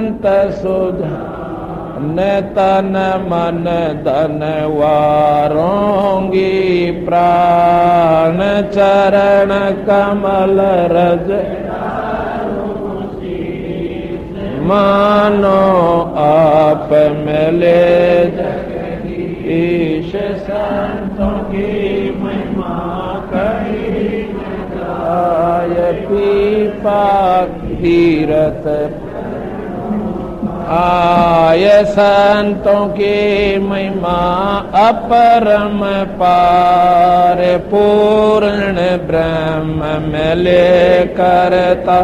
संत सुध न तन मन धन वारोंगी प्राण चरण कमल रज मानो आप मिले ईश संतों की महिमा कही आय पीपा तीरथ आय संतों की महिमा अपरम पार पूर्ण ब्रह्म मिले करता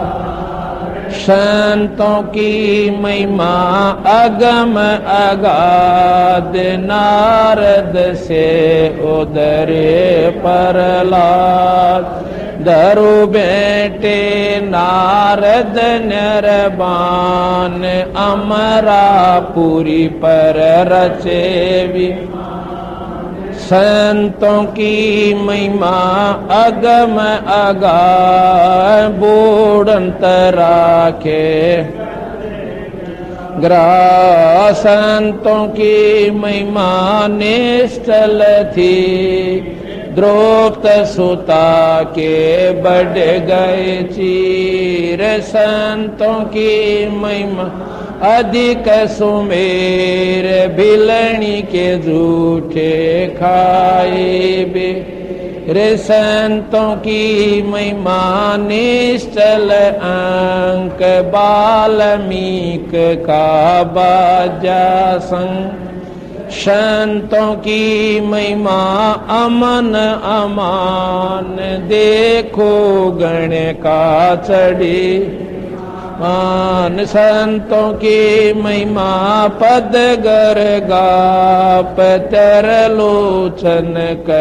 संतों की महिमा अगम अगाध नारद से उदरे प्रहलाद धरु बेटे नारद निर्बान अमरापुरी पर रचे भी संतों की महिमा अगम अगाध बूढ़ंत राखे ग्रह संतों की महिमा निश्चल थी द्रौपद सुता के बढ़ गए चीर संतों की महिमा अधिक सुमेर भिलनी के झूठे खाए बे रे संतों की महिमा निश्चल अंक बाल्मीक का बाजा संग संतों की महिमा अमन अमान देखो गण का चढ़ी मान संतों की महिमा पद गर गाप तरलोचन क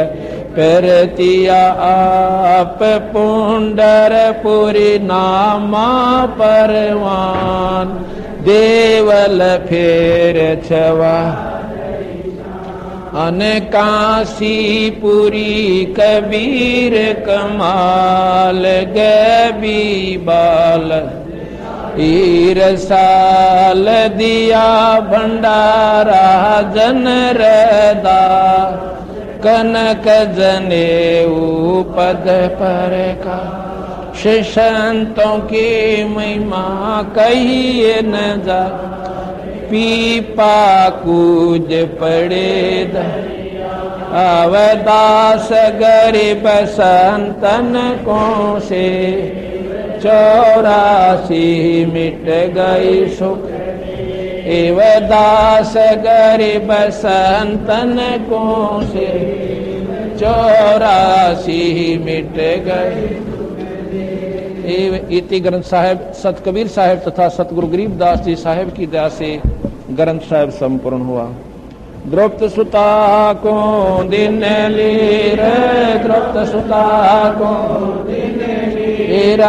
परतिया आप पुंडरपुरी नामा परवान देवल फेर छवा अनकाशीपुरी कबीर कमाल गबी बाल ईरसाल दिया भंडारा जन रदा कनक जनेऊ पद पर का संतों की महिमा कहिए न जा पीपा कूज पड़े अवदास गरीब संतन को से 84 मिट गई सुख एवदास गरीब संतन को से 84 मिट गए। इति ग्रंथ साहिब सत कबीर साहिब तथा सतगुरु गरीबदास जी साहिब की दया से ग्रंथ साहिब संपूर्ण हुआ। द्रौपद सुता को दिन लीर द्रौपद सुता को दिन लीर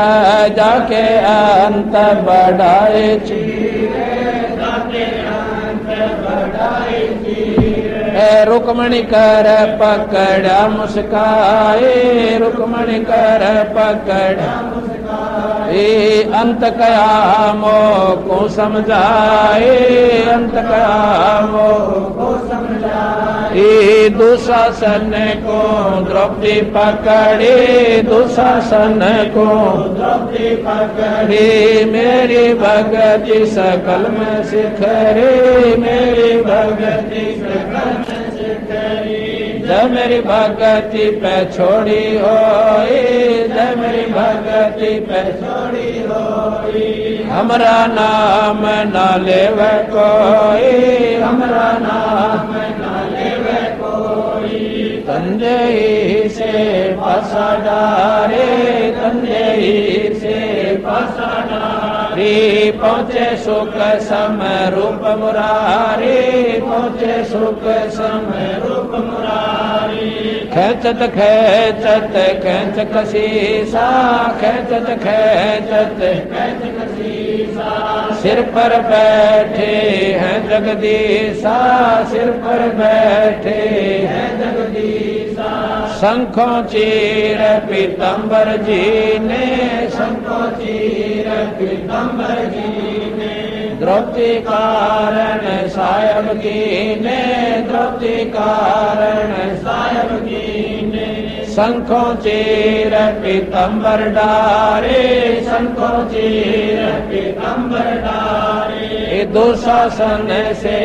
जाके अंत बढ़ाए रुक्मणी कर पकड़ा मुस्काए रुक्मणी कर पकड़ा अंत कयामो को समझाए अंत कयामो को समझाए दुशासन को द्रौपदी पकड़े दुशासन को द्रौपदी पकड़े मेरी भगति सकल में सिखरे मेरी भगति सकल में सिखरे जब मेरी भगति पे छोड़ी हो जब मेरी भगति पे छोड़ी हो हमरा नाम ना लेवे कोई हमरा नाम ना लेवे कोई तंजई से पासा डारे तंजई से पासा डारे पहुँचे सुख समय रूप मुरारी पहुँचे सुख समय रूप मुरारी खेचत खेचत खेच कसीसा खेचत खेचत खेच कसीसा सिर पर बैठे हैं जगदीशा सिर पर बैठे हैं जगदीशा शंखों चीर पीतम्बर जी ने शंखों चीर पीतम्बर जी ने द्रौपदी कारण साहेब कीने, द्रौपदी कारण साहेब कीने। शंखों चीर पीतंबर डारे, शंखों चीर पीतंबर डारे। दुशासन से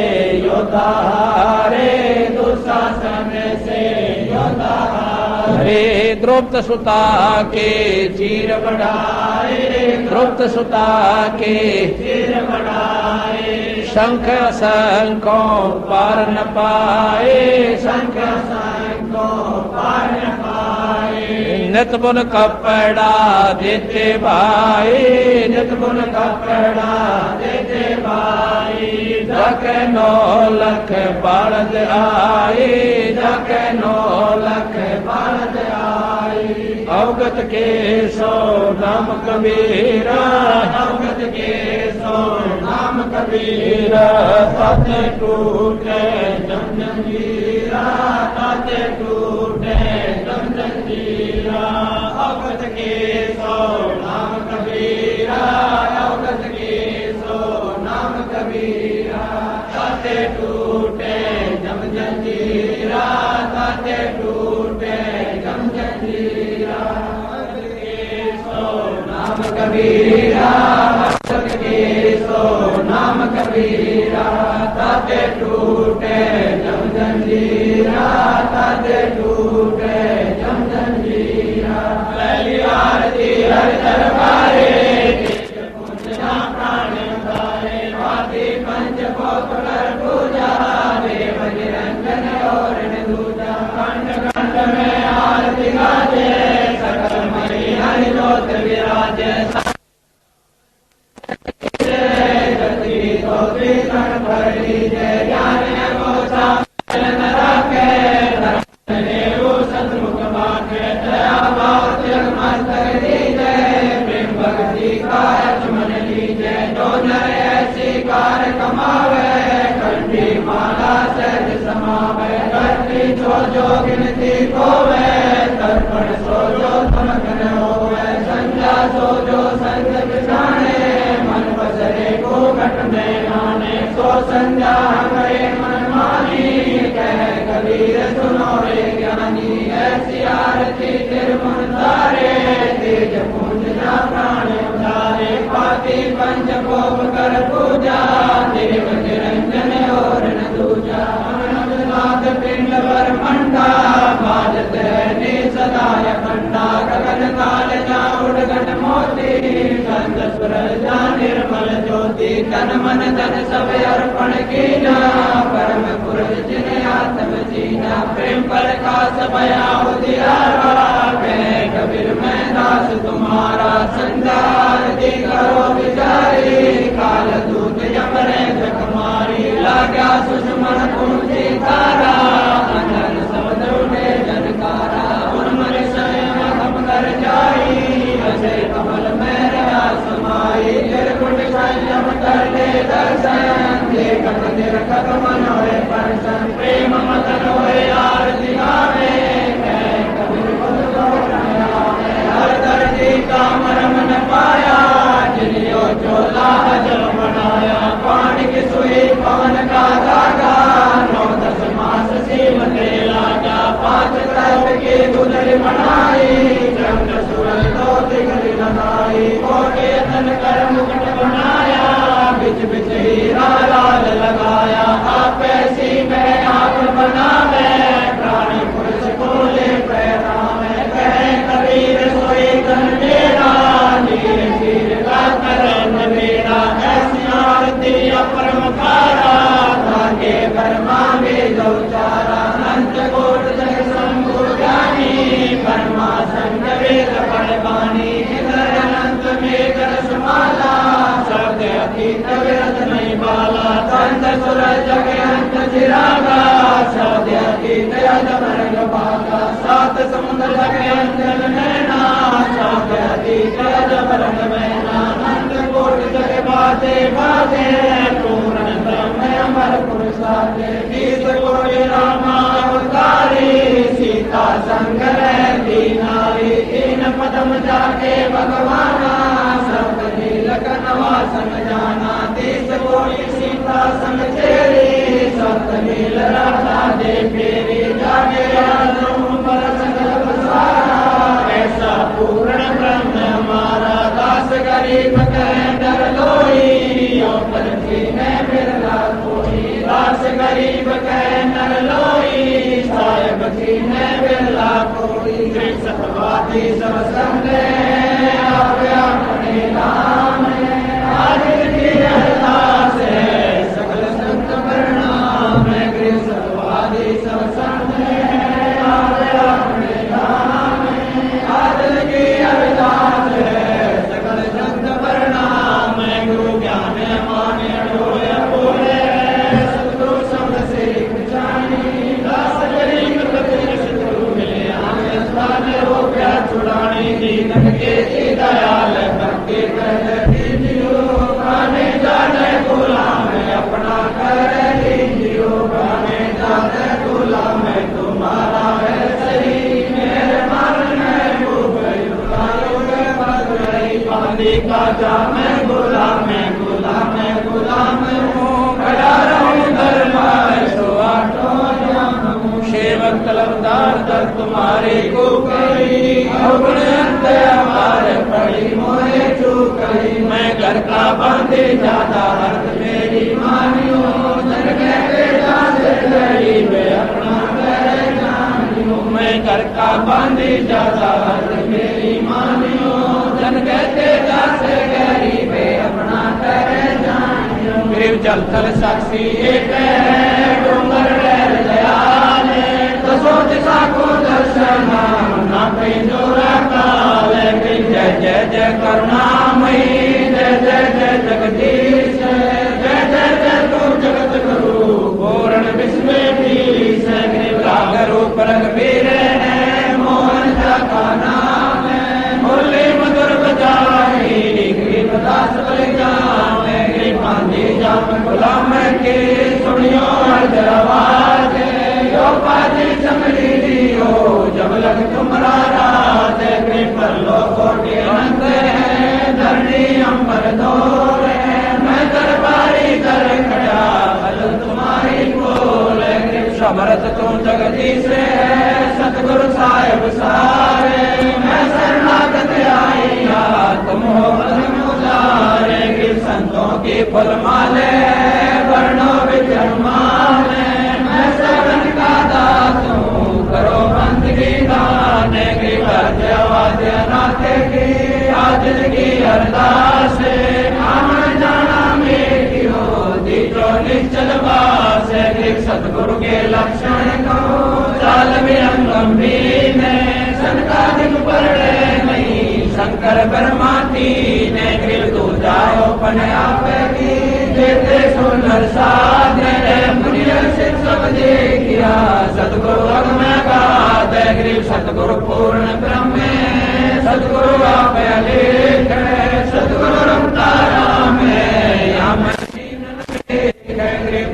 योद्धा हारे, दुशासन से योद्धा हारे। द्रौपद सुता के चीर बढ़ाए, द्रौपद सुता के चीर बढ़ाए। शंख शंखों पार न पाए, शंख शंखों पार न पाए। नित बुन कपड़ा देते भाई, नित बुन कपड़ा देते भाई। जक 9 लख बलद आए, जक 9 लख बलद आए। अवगत के सो नाम कबीरा, अवगत के सो नाम कबीरा। ताते टूटे जम जंजीरा, ताते टूटे जम जंजीरा। अवगत के सो नाम कबीरा, अवगत के सो नाम कबीरा। ताते टूटे जम जंजीरा, ताते टूटे जम जंजीरा। अवगत के सो नाम कबीरा, अवगत के सो नाम कबीरा। ताते टूटे जम जंजीरा, ताते टूटे जम जंजीरा। पहली आरती हर दरबारे, प्राण उतारे। वादी पंच कर पूजा, देव निरंजन और दूजा। खंड खंड में आरती गाजे, सकल मणि हरि ज्योत विराजे। जो गिनती होवे, तर्पण सो जो तमकन होवे। संज्ञा सो जो संग बिछाने, मन बसरे को घट में आने। सो संज्ञा हमारे मन मानी, कह कबीर सुनो रे ज्ञानी। ऐसी आरती तिरमुन तारे, तेज पुंज जा प्राण उतारे। पाती पंच कोप कर पूजा, देव निरंजन और न दूजा। नाथ पिंड पर मंडा, बाजत है सदाय खंडा। गगन काल जा उड़गट मोती, गंध सुर जा निर्मल ज्योति। तन मन धन सब अर्पण कीना, परम पुरुष जिन्हें आत्म जीना। प्रेम पर कास भया उदियारा, कहे कबीर मैं दास तुम्हारा। संध्या आरती करो विचारी, काल दूत यमरे जग मारी। लाग्या सुषमन पूंजी तारा, अंधन समुद्र में जनकारा। उन्मन स्वयं हम कर जाई, अजय कमल में रहा समाई। निर्गुण संयम कर ले दर्शन, देखत निरखत मन होए प्रसन्न। प्रेम मदन होए आरती गावे, कह कबीर खुद को प्रणयावे। हर दर्दी का मरम न पाया, जिनियो चोला जल बनाया। पानी की सुई पवन का धागा, 9-10 मास सीमते लागा। 5 तरह की गुदरी बनाई, चंद सूरज तो दिगरी लगाई। कोटे तन कर मुकुट बनाया, बिच बिच हीरा लाल लगाया। आप ऐसी में आप बनावे, प्राणी पुरुष बोले पैरावे। कहे कबीर सोई तन मेरा, नीर नीर का करन मेरा। ऐसी आरती अपरम कारा, ताके बर्मा में गौचारा। अंत कोट जग शंभु ज्ञानी, बर्मा संग वेद पढ़वानी। इधर अनंत में करशमाला, शब्द अतीत विरत नहीं बाला। तंत सुर जग अंत चिरागा, शब्द अतीत अजमर बागा। 7 समुद्र जग अंत नैना, शब्द अतीत अजमर मैना। अनंत कोट जग बाते बाते, पूर्ण ब्रह्म अमर पुरुषाते। 20 कोटि रामा अवतारी, सीता संग रहती नारी। 3 पदम जाके भगवाना, सब नीलक नवासन जाना। 30 कोई सीता संग तेरी सत नील राधा दे फेरी जागे तुम पर सकल बसारा ऐसा पूर्ण ब्रह्म हमारा दास गरीब कह डर लोई और पृथ्वी में बिरला कोई दास गरीब कह नर लोई साहेब की ने बिरला कोई सतवादी सब संगे अपने नाम आज की अरदास है सकल संत प्रणाम है गृह सतवादी सब संगे अपने नाम आज की अरदास है सकल संत प्रणाम है गुरु ज्ञान माने डोले बोले सतगुरु संग से जानी दास गरीब कबीर सतगुरु मिले आने स्थान हो गया छुड़ाने की नंगे की दयाल भक्ति कर दीजियो गाने जाने गुलाम अपना कर दीजियो गाने जाने गुलाम तुम्हारा है सही मेरे मन में भूख पानी का जाम गुलाम गुलाम गुलाम हूँ खड़ा रहूँ दरबार सुआटो सेवक तलबदार दर तुम्हारे को करी अवगुण अंत हमारे पड़ी मोहे चूकरी मैं घर का बांधे ज्यादा हर्द मेरी मानियो जन के बेटा से गरीब अपना करे जानियो मैं घर का बांधे ज्यादा हर्द मेरी मानियो जन के बेटा से गरीब अपना करे जानियो गरीब जल थल साक्षी एक है डूंगर डर दयाल दसों दिशा को दर्शन ना कहीं जोरा काल जय जय जय करुणामयी जय जय जय जगदीश जय जय जय तू जगत गुरु पूर्ण विश्व धीश गिरिवराग रूप रघुवीर है मोहन जा का नाम है मुरली मधुर बजाई गरीबदास बलिदान गिरिबांधी जाम गुलाम के सुनियो अर्ज आवाज यो पाजी चमड़ी दियो जब लग तुम्हारा राज पर लोगों के अंत है धरणी अंबर दौर है मैं दरबारी कर खड़ा भल तुम्हारी बोल समर्थ तुम जगदीश है सतगुरु साहिब सारे मैं शरणागत आईया तुम हो मुजारे गिर संतों की फुल माले वर्णों विचर माले मैं सबन का दास हूँ करो बंदगी दान वाद्य नाथे की आज की अरदास आमन जाना मेरी हो दीजो निश्चल वास सतगुरु के लक्षण को चाल विरंगम भी ने संकाधिक पड़े नहीं शंकर ब्रह्माती ने गिर तू जाओ पन आप की देते सुंदर साधे मुनियर से सब देखिया सतगुरु अगम गाद गिर सतगुरु पूर्ण ब्रह्म सतगुरु आप अलेख सतगुरु रमता राम है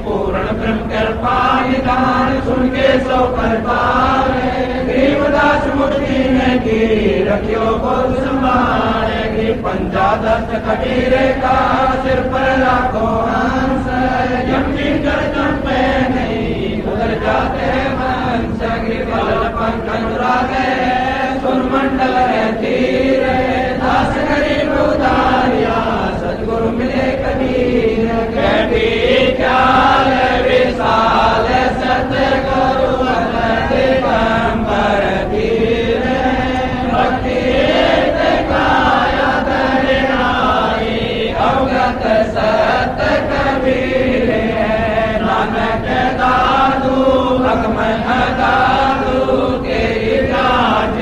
पूर्ण ब्रह्म कृपा निधान सुन के सो कर पावे गरीबदास मूर्ति में की रखियो बोल संभाले पंजा दस्त कबीरे का सिर पर लाखों हंस यमकी गर्दन पे नहीं उधर जाते हंस गिरवल पंख अनुरागे सुन मंडल रहती रे दास गरीब उदारिया सतगुरु मिले कबीर कहती ख्याल विशाल सतगुरु दिगंबर धीर भक्ति काया धरनाई अवगत सत कबीर नानक दादू अगम दादू तेरी राज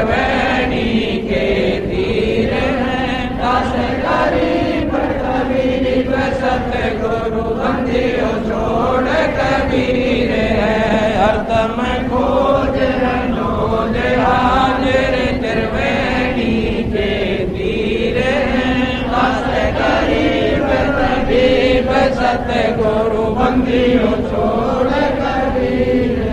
त्रिवेणी के तीर हैं। दास गरीब कबीर सतगुरु बंदियो छोड़ कबीर है। हरदम खोज रनोज हाजिर त्रिवेणी के तीर हैं। दास गरीब कबीर सतगुरु बंदियो छोड़ कबीर है।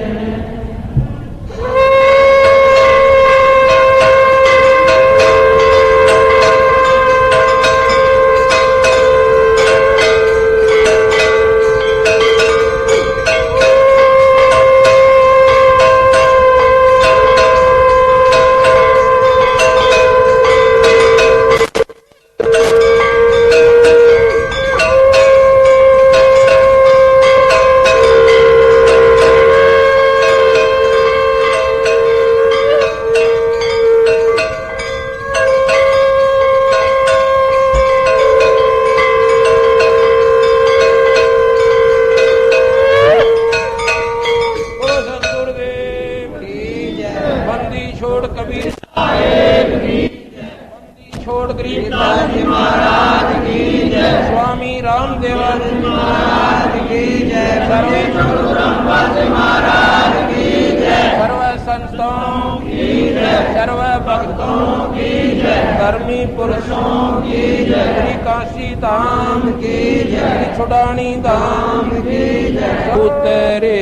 धर्मी पुरुषों की जय। काशी धाम की जय। छुड़ानी धाम की जय। तेरे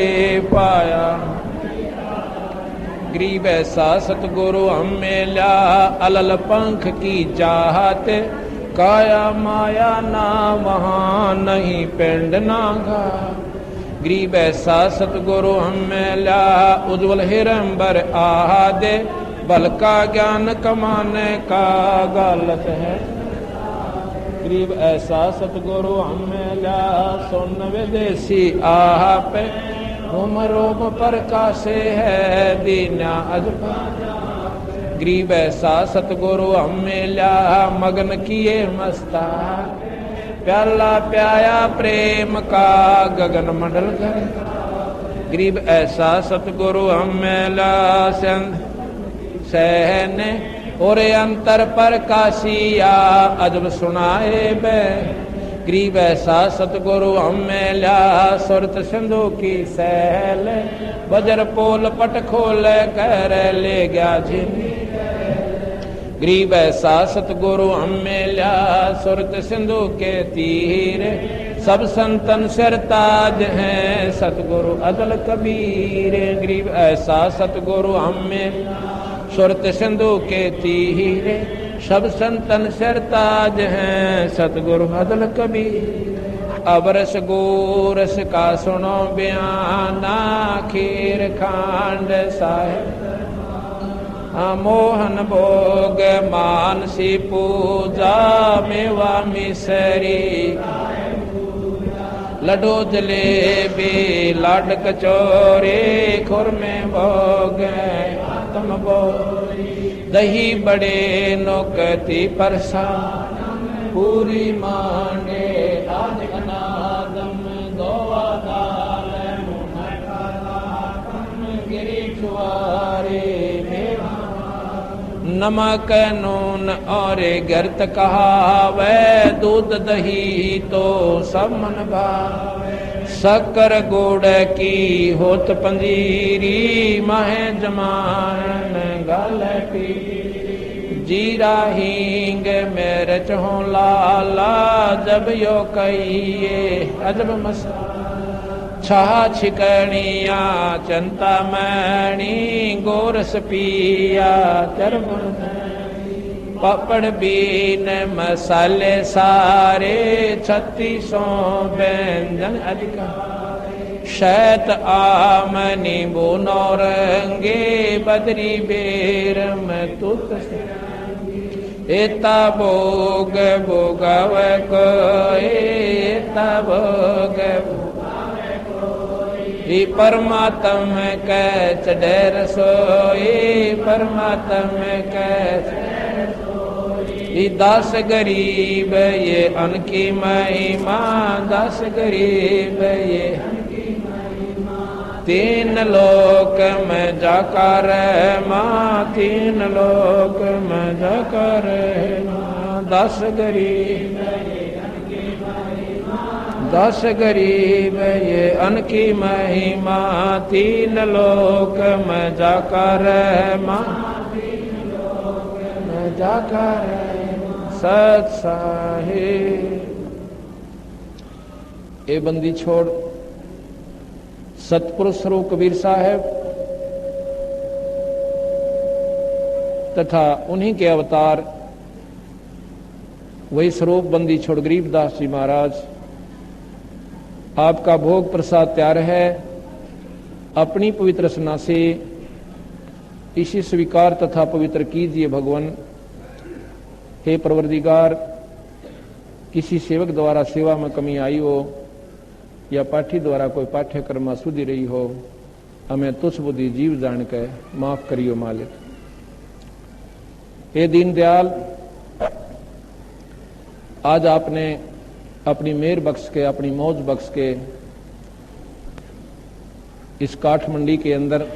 पाया गरीब ऐसा सतगुरु हम मिला। अलल पंख की चाहत काया माया ना वहाँ नहीं पिंड नागा। गरीब ऐसा सतगुरु हम मिला। उज्ज्वल हिरंबर आहादे बल का ज्ञान कमाने का गलत है। गरीब ऐसा सतगुरु हम मिला। सुन विदेशी आप रोम रोम प्रकाशे है दीना अजब। गरीब ऐसा सतगुरु हम मिला। मगन किए मस्ता प्याला प्याया प्रेम का गगन मंडल कर। गरीब ऐसा सतगुरु हम मिला। सहने और अंतर पर काशिया अजब सुनाए बे। गरीब ऐसा सतगुरु हम मिला। सुरत सिंधु की सहल बजर पोल पट खोल कर ले गया झिनी। गरीब ऐसा सतगुरु हम मिला। सुरत सिंधु के तीर सब संतन सिरताज हैं। सतगुरु अदल कबीर। गरीब ऐसा सतगुरु हम मिला। सुरत सिंधु के तीर सब संतन सिरताज हैं। सतगुरु अदल कबीर। अबरस गोरस का सुनो बयाना। खीर खांड साहिब मोहन भोग मानसी पूजा। मेवा मिसरी लड्डू जलेबी लाड कचौरी। खुरमे भोग तुम बोली दही बड़े नौकती परसा। पूरी मांडे आज अनादम दोवा दाल गिरी छुआरे। नमक नून और गर्त कहावे। दूध दही तो सब मन भावे। शक्कर गुड़ की होत पंजीरी। माहे जमान गल पी। जीरा हींग मिर्च हो लाला। जब यो कहिए अजब मसाला। छा छिकणिया चंता मैणी। गोरस पिया चरबन पापड़ बीन मसाले सारे। 3600 व्यंजन अधिका। शैत आमनी बो नौरंगे। बदरी बेर में तुत एता भोग भोगव कोई। एता भोग परमात्म कै चढ़े रसोई। परमात्म कै दास गरीब ये अनकी महिमा। दास गरीब ये तीन लोक में जाकर माँ, तीन लोक में जाकर माँ। दस गरीब ये अनकी महिमा, तीन लोक में जाकर माँ, में जाकर सत साहिब। ए बंदी छोड़ सतपुरुष स्वरूप कबीर साहब तथा उन्हीं के अवतार वही स्वरूप बंदी छोड़ गरीबदास जी महाराज, आपका भोग प्रसाद तैयार है। अपनी पवित्र रचना से इसी स्वीकार तथा पवित्र कीजिए भगवान। हे परवरदिगार, किसी सेवक द्वारा सेवा में कमी आई हो या पाठी द्वारा कोई पाठ्यक्रम अशुद्धि रही हो, हमें तुच्छ बुद्धि जीव जान के माफ करियो मालिक। हे दीनदयाल, आज आपने अपनी मेहर बख्श के, अपनी मौज बख्श के इस काठमंडी के अंदर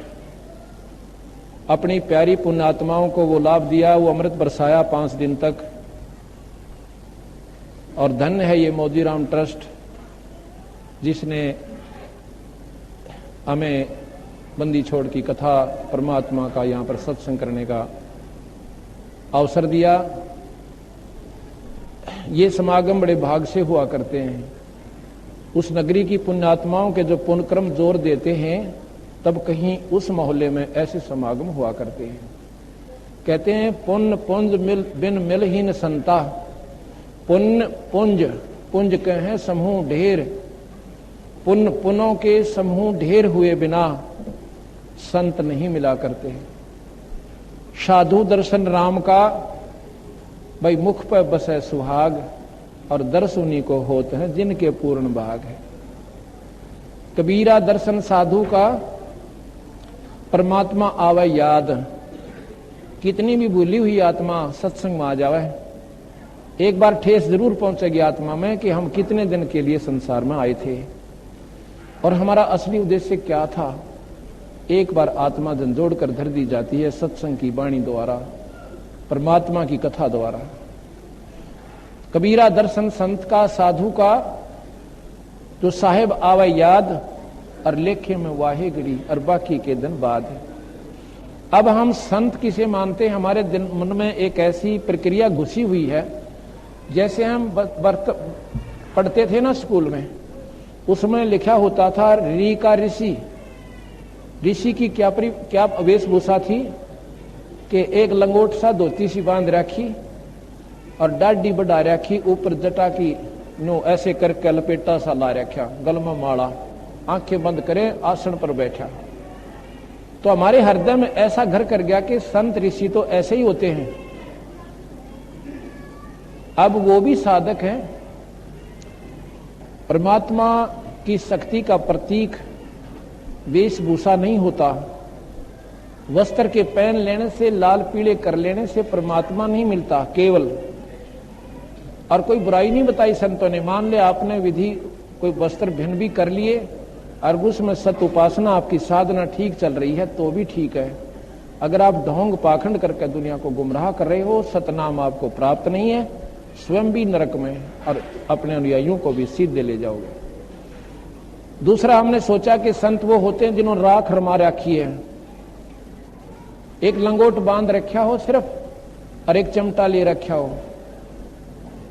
अपनी प्यारी पुण्यात्माओं को वो लाभ दिया, वो अमृत बरसाया 5 दिन तक। और धन्य है ये मोदीराम ट्रस्ट जिसने हमें बंदी छोड़ की कथा परमात्मा का यहाँ पर सत्संग करने का अवसर दिया। ये समागम बड़े भाग से हुआ करते हैं। उस नगरी की पुण्यात्माओं के जो पुण्यक्रम जोर देते हैं, तब कहीं उस मोहल्ले में ऐसे समागम हुआ करते हैं। कहते हैं पुण्य पुंज मिल बिन मिलहीन संता, पुण्य पुंज, पुंज कहें समूह ढेर, पुण्य पुनों के समूह ढेर हुए बिना संत नहीं मिला करते। साधु दर्शन राम का, भाई मुख पर बसे सुहाग, और दर्श उन्हीं को होते हैं जिनके पूर्ण भाग है। कबीरा दर्शन साधु का, परमात्मा आवे याद। कितनी भी भूली हुई आत्मा सत्संग में आ जावे, एक बार ठेस जरूर पहुंचेगी आत्मा में कि हम कितने दिन के लिए संसार में आए थे और हमारा असली उद्देश्य क्या था। एक बार आत्मा झंझोड़ कर धर दी जाती है सत्संग की वाणी द्वारा, परमात्मा की कथा द्वारा। कबीरा दर्शन संत का, साधु का, जो साहेब आवे याद और लेखे में वाहे गड़ी और बाकी के दिन बाद। अब हम संत किसे मानते हैं, हमारे दिन मन में एक ऐसी प्रक्रिया घुसी हुई है, जैसे हम पढ़ते थे ना स्कूल में, उसमें लिखा होता था री का ऋषि। ऋषि की क्या वेशभूषा थी कि एक लंगोट सा धोती सी बांध रखी और दाढ़ी बढ़ा रखी, ऊपर जटा की नो ऐसे करके लपेटा सा ला रखा, गल में माला, आंखें बंद करे, आसन पर बैठा। तो हमारे हृदय में ऐसा घर कर गया कि संत ऋषि तो ऐसे ही होते हैं। अब वो भी साधक हैं, परमात्मा की शक्ति का प्रतीक वेशभूषा नहीं होता। वस्त्र के पहन लेने से, लाल पीले कर लेने से परमात्मा नहीं मिलता केवल। और कोई बुराई नहीं बताई संतों ने। मान ले आपने विधि कोई वस्त्र भिन्न भी कर लिए और उसमें सत उपासना आपकी साधना ठीक चल रही है तो भी ठीक है। अगर आप ढोंग पाखंड करके दुनिया को गुमराह कर रहे हो, सतनाम आपको प्राप्त नहीं है, स्वयं भी नरक में और अपने अनुयायियों को भी सीधे ले जाओगे। दूसरा, हमने सोचा कि संत वो होते हैं जिन्होंने राख रमा रखी है, एक लंगोट बांध रखा हो सिर्फ और एक चिमटा ले रखा हो,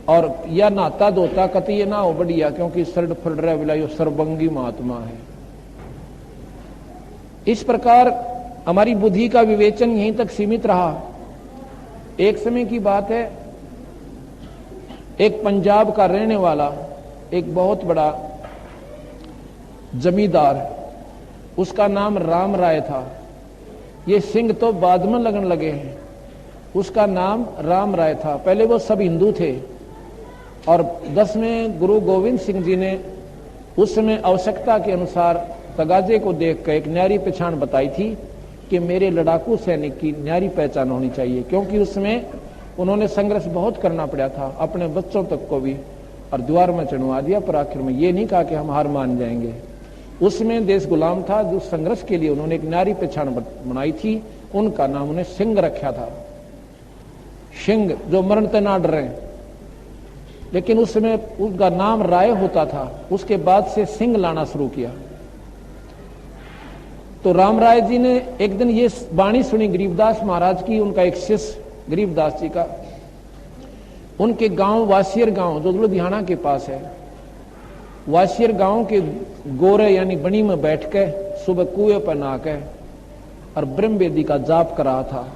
और या नहाता धोता कति ना हो बढ़िया, क्योंकि सर्ड फड़ रहा बिलाई सर्वंगी महात्मा है। इस प्रकार हमारी बुद्धि का विवेचन यहीं तक सीमित रहा। एक समय की बात है, एक पंजाब का रहने वाला एक बहुत बड़ा जमींदार, उसका नाम राम राय था। ये सिंह तो बाद में लगन लगे हैं, उसका नाम राम राय था। पहले वो सब हिंदू थे और 10वें गुरु गोविंद सिंह जी ने उस समय आवश्यकता के अनुसार तगाजे को देखकर एक न्यारी पहचान बताई थी कि मेरे लड़ाकू सैनिक की न्यारी पहचान होनी चाहिए, क्योंकि उसमें उन्होंने संघर्ष बहुत करना पड़ा था, अपने बच्चों तक को भी, और द्वार में चढ़वा दिया। पर आखिर में ये नहीं कहा कि हम हार मान जाएंगे, उसमें देश गुलाम था। जो संघर्ष के लिए उन्होंने एक नारी पहचान बनाई थी, उनका नाम उन्हें सिंह रखा था। सिंह जो मरण से ना डरे, लेकिन उस समय उसका नाम राय होता था। उसके बाद से सिंह लाना शुरू किया। तो राम राय जी ने एक दिन ये वाणी सुनी गरीबदास महाराज की। उनका एक शिष्य गरीबदास जी का, उनके गांव वासियर गांव जो लुधियाना के पास है, वासियर गांव के गोरे यानी बनी में बैठ के सुबह कुएं पर नहा के और ब्रह्म वेदी का जाप कर रहा था।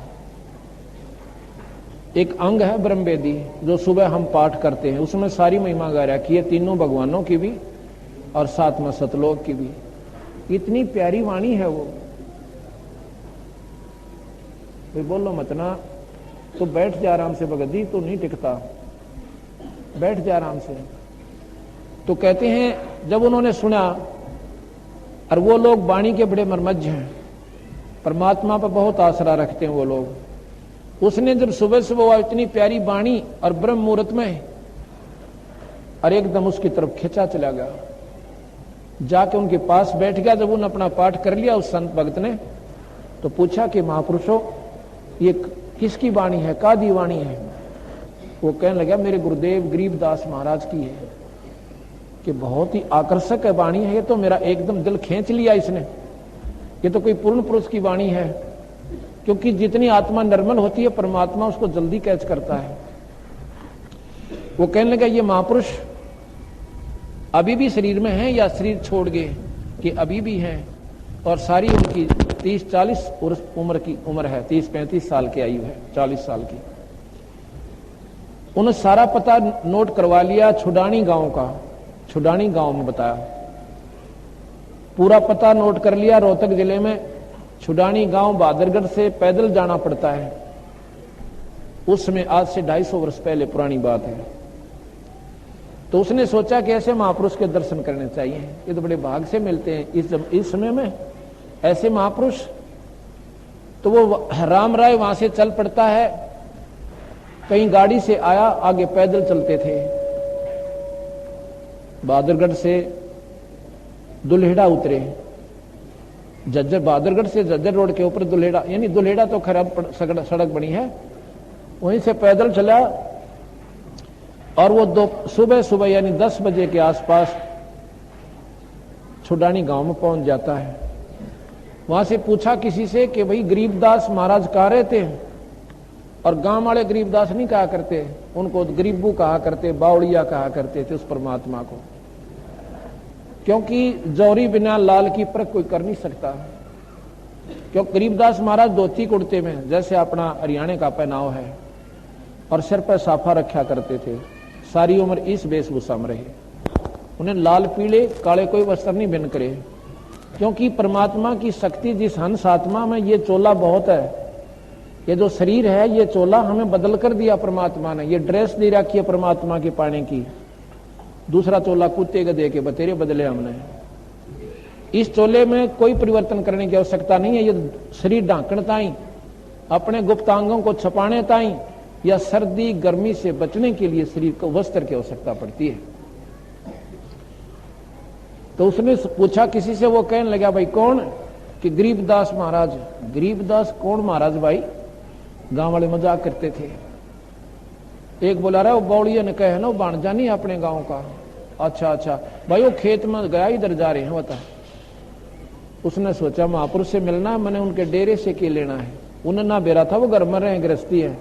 एक अंग है ब्रह्म वेदी जो सुबह हम पाठ करते हैं, उसमें सारी महिमा गा रखी है, तीनों भगवानों की भी और साथ में सतलोक की भी। इतनी प्यारी वाणी है वो। बोलो मत ना, तो बैठ जा आराम से भगत जी, तो नहीं टिकता, बैठ जा आराम से। तो कहते हैं जब उन्होंने सुना, और वो लोग वाणी के बड़े मर्मज्ञ हैं, परमात्मा पर बहुत आसरा रखते हैं वो लोग। उसने जब सुबह सुबह इतनी प्यारी वाणी और ब्रह्म मुहूर्त में, और एकदम उसकी तरफ खिंचा चला गया, जाके उनके पास बैठ गया। जब उन्होंने अपना पाठ कर लिया उस संत भक्त ने, तो पूछा कि महापुरुषों ये किसकी वाणी है, कादी वाणी है? वो कहने लगा मेरे गुरुदेव गरीबदास महाराज की है। कि बहुत ही आकर्षक है वाणी है, ये तो मेरा एकदम दिल खींच लिया इसने, ये तो कोई पूर्ण पुरुष की वाणी है। क्योंकि जितनी आत्मा निर्मल होती है परमात्मा उसको जल्दी कैच करता है। वो कहने लगा ये महापुरुष अभी भी शरीर में हैं या शरीर छोड़ गए? कि अभी भी हैं, और सारी उनकी 30-40 उम्र की उम्र है, 30-35 साल की आयु है, 40 साल की। उन्होंने सारा पता नोट करवा लिया छुडानी गांव का, छुडानी गांव में बताया, पूरा पता नोट कर लिया। रोहतक जिले में छुडानी गांव बहादुरगढ़ से पैदल जाना पड़ता है। उसमें आज से 250 वर्ष पहले पुरानी बात है। तो उसने सोचा कि ऐसे महापुरुष के दर्शन करने चाहिए, ये तो बड़े भाग से मिलते हैं इस समय में ऐसे महापुरुष। तो वो राम राय वहां से चल पड़ता है। कहीं गाड़ी से आया, आगे पैदल चलते थे। बहादुरगढ़ से दुल्हेड़ा उतरे, जज्जर, बहादुरगढ़ से जज्जर रोड के ऊपर दुल्हेड़ा, यानी दुल्हेड़ा तो खराब सड़क बनी है, वहीं से पैदल चला। और वो सुबह सुबह यानी 10 बजे के आसपास छुडानी गांव में पहुंच जाता है। वहां से पूछा किसी से कि भाई गरीबदास महाराज कहाँ रहते हैं? और गांव वाले गरीबदास नहीं कहा करते, उनको गरीबू कहा करते, बावड़िया कहा करते थे उस परमात्मा को। क्योंकि जौहरी बिना लाल की परख कोई कर नहीं सकता। क्योंकि गरीबदास महाराज धोती कुर्ते में, जैसे अपना हरियाणा का पहनाव है, और सिर पर साफा रखा करते थे। सारी उम्र इस वेशभूषा में रहे। उन्हें लाल पीले काले कोई वस्त्र नहीं भिन्न करे। क्योंकि परमात्मा की शक्ति जिस हंस आत्मा में, ये चोला बहुत है। ये जो शरीर है ये चोला हमें बदल कर दिया परमात्मा ने। ये ड्रेस दे रखी है परमात्मा के पाने की, दूसरा चोला कुत्ते गधे के बतेरे बदले हमने। इस चोले में कोई परिवर्तन करने की आवश्यकता नहीं है। ये शरीर ढांकने ताई, अपने गुप्तांगों को छपाने ताई, या सर्दी गर्मी से बचने के लिए शरीर को वस्त्र की आवश्यकता पड़ती है। तो उसने पूछा किसी से, वो कहने लगा भाई कौन? कि गरीबदास महाराज। गरीबदास कौन महाराज भाई? गांव वाले मजाक करते थे। एक बोला रहा वो बौड़िया ने कहे ना, वो बाणजा नहीं अपने गांव का। अच्छा अच्छा भाई, वो खेत में गया, इधर जा रहे हैं बता। उसने सोचा महापुरुष से मिलना, मैंने उनके डेरे से के लेना है। उन्हें ना बेरा था, वो घर में रहे, गृहस्थी है,